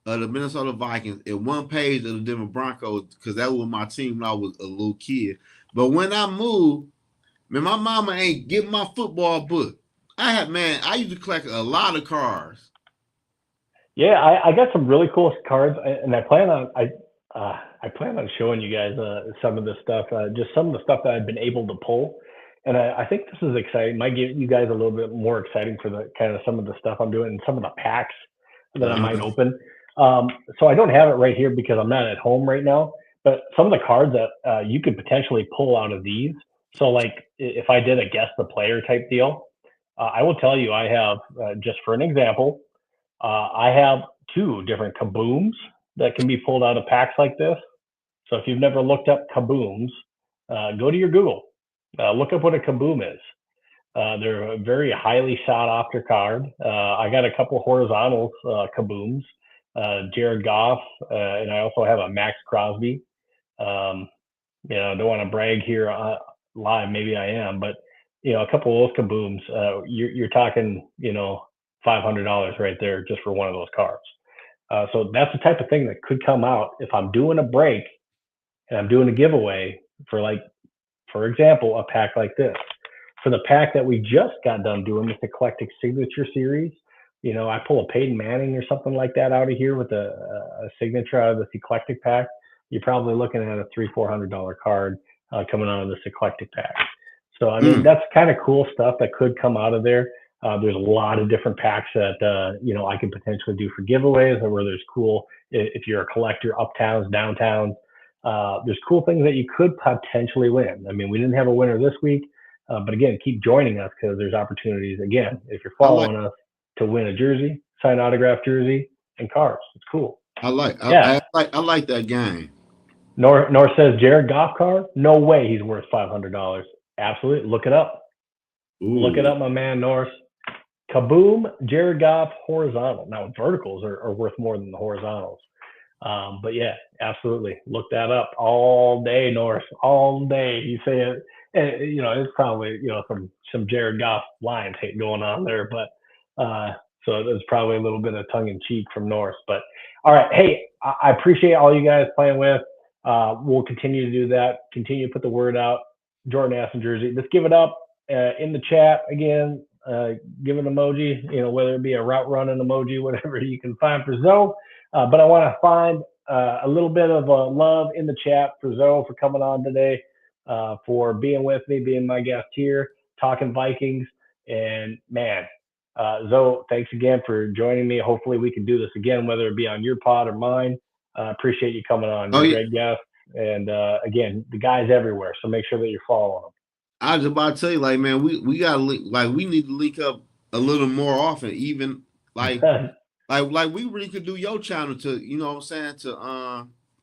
of the Minnesota Vikings and 1 page of the Denver Broncos, because that was my team when I was a little kid. But when I moved, man, my mama ain't give my football book. I used to collect a lot of cards. Yeah, I got some really cool cards, and I plan on showing you guys some of this stuff, just some of the stuff that I've been able to pull. And I think this is exciting. Might give you guys a little bit more exciting for the kind of some of the stuff I'm doing and some of the packs that I might open. So I don't have it right here because I'm not at home right now. But some of the cards that you could potentially pull out of these. So like if I did a guess the player type deal, I will tell you I have, just for an example, I have 2 different kabooms that can be pulled out of packs like this. So if you've never looked up kabooms, go to your Google. Look up what a kaboom is. They're a very highly sought after card. I got a couple horizontal kabooms, Jared Goff, and I also have a Max Crosby. I don't want to brag here live. Maybe I am, but a couple of those kabooms, you're talking, $500 right there just for one of those cards. So that's the type of thing that could come out if I'm doing a break and I'm doing a giveaway for example, a pack like this. For the pack that we just got done doing, this Eclectic Signature Series, I pull a Peyton Manning or something like that out of here with a signature out of this Eclectic pack. You're probably looking at a $300-400 card coming out of this Eclectic pack. So, I mean, that's kind of cool stuff that could come out of there. There's a lot of different packs that, I can potentially do for giveaways, or where there's cool, if you're a collector, uptowns, downtowns, there's cool things that you could potentially win. I mean, we didn't have a winner this week, but again, keep joining us because there's opportunities, again, if you're following us, to win a jersey, sign autographed jersey, and cards. It's cool. I like that game. Nor says Jared Goff card. No way he's worth $500. Absolutely. Look it up. Ooh. Look it up, my man, Norris. Kaboom, Jared Goff, horizontal. Now, verticals are worth more than the horizontals. But yeah, absolutely. Look that up all day, Norris. All day. You say it, and, it's probably, some Jared Goff Lions hate going on there, but so there's probably a little bit of tongue in cheek from Norris. But all right. Hey, I appreciate all you guys playing with. We'll continue to do that. Continue to put the word out. Jordan Aston jersey. Let's give it up in the chat again. Give an emoji, whether it be a route running emoji, whatever you can find for Zoe. But I want to find a little bit of love in the chat for Zoe for coming on today, for being with me, being my guest here, talking Vikings. And man, Zoe, thanks again for joining me. Hopefully we can do this again, whether it be on your pod or mine. Appreciate you coming on. You're a great guest. And again, the guy's everywhere, so make sure that you're following him. I was about to tell you, like, man, we got to we need to link up a little more often, even like we really could do your channel to,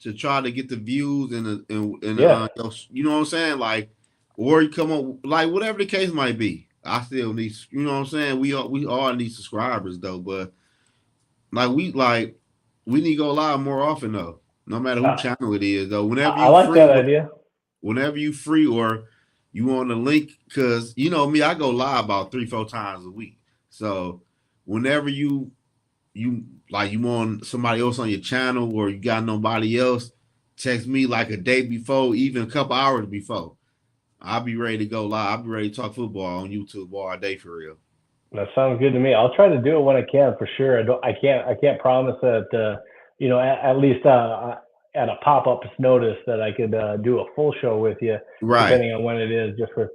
to try to get the views and you know what I'm saying, like, or you come up, like, whatever the case might be. I still need, you know what I'm saying, we all need subscribers though, but we need to go live more often though, no matter who channel it is though. Whenever you free, that idea. Whenever you free or you want a link, because me, I go live about 3-4 times a week. So whenever you want somebody else on your channel or you got nobody else, text me like a day before, even a couple hours before. I'll be ready to go live. I'll be ready to talk football on YouTube all day for real. That sounds good to me. I'll try to do it when I can for sure. I can't promise that, at least at a pop-up notice that I could do a full show with you, Right. depending on when it is, just with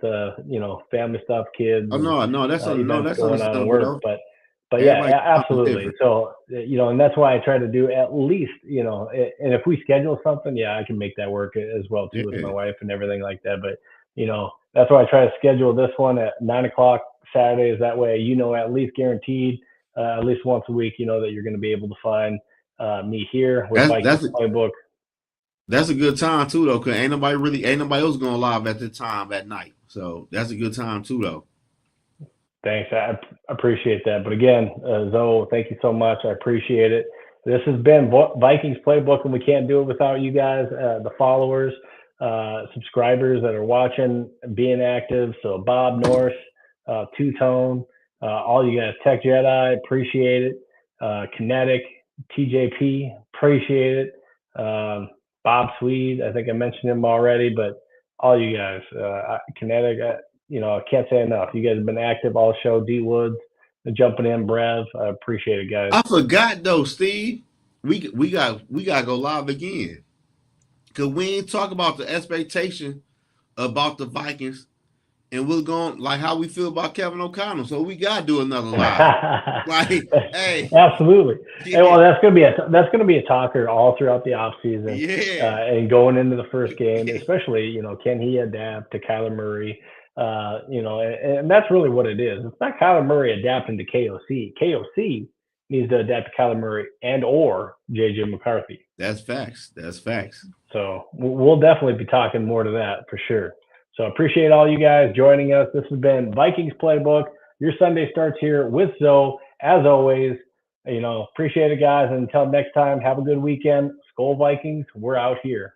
family stuff, kids, Oh and no, events that's going on at understandable work. though. But yeah, Everybody is absolutely. different. So and that's why I try to do at least, and if we schedule something, yeah, I can make that work as well too with my Yeah. wife and everything like that. But that's why I try to schedule this one at 9 o'clock Saturdays. That way, at least guaranteed, at least once a week, that you're going to be able to find me here with That's Vikings that's a, Playbook. that's a good time too though, cause ain't nobody else going live at the time at night. So that's a good time too though. Thanks. I appreciate that. But again, Zoe, thank you so much. I appreciate it. This has been Vikings Playbook, and we can't do it without you guys, the followers, subscribers that are watching, being active. So Bob Norse, Two Tone, all you guys, Tech Jedi, appreciate it. Kinetic, TJP, appreciate it. Bob Swede, I think I mentioned him already, but all you guys, Kinetic, I can't say enough. You guys have been active all show. D Woods, jumping in, Brev. I appreciate it, guys. I forgot though, Steve. We got to go live again, cause we ain't talk about the expectation about the Vikings, and we're going like how we feel about Kevin O'Connell. So we got to do another live. Like, hey, Absolutely. And yeah, well, that's gonna be a talker all throughout the off season, yeah, and going into the first game, especially can he adapt to Kyler Murray? And that's really what it is. It's not Kyler Murray adapting to KOC. KOC needs to adapt to Kyler Murray and or JJ McCarthy. that's facts. That's facts. So we'll definitely be talking more to that for sure. So appreciate all you guys joining us. This has been Vikings Playbook. Your Sunday starts here with Zoe. As always, appreciate it, guys. And until next time, have a good weekend. SKOL Vikings. We're out here.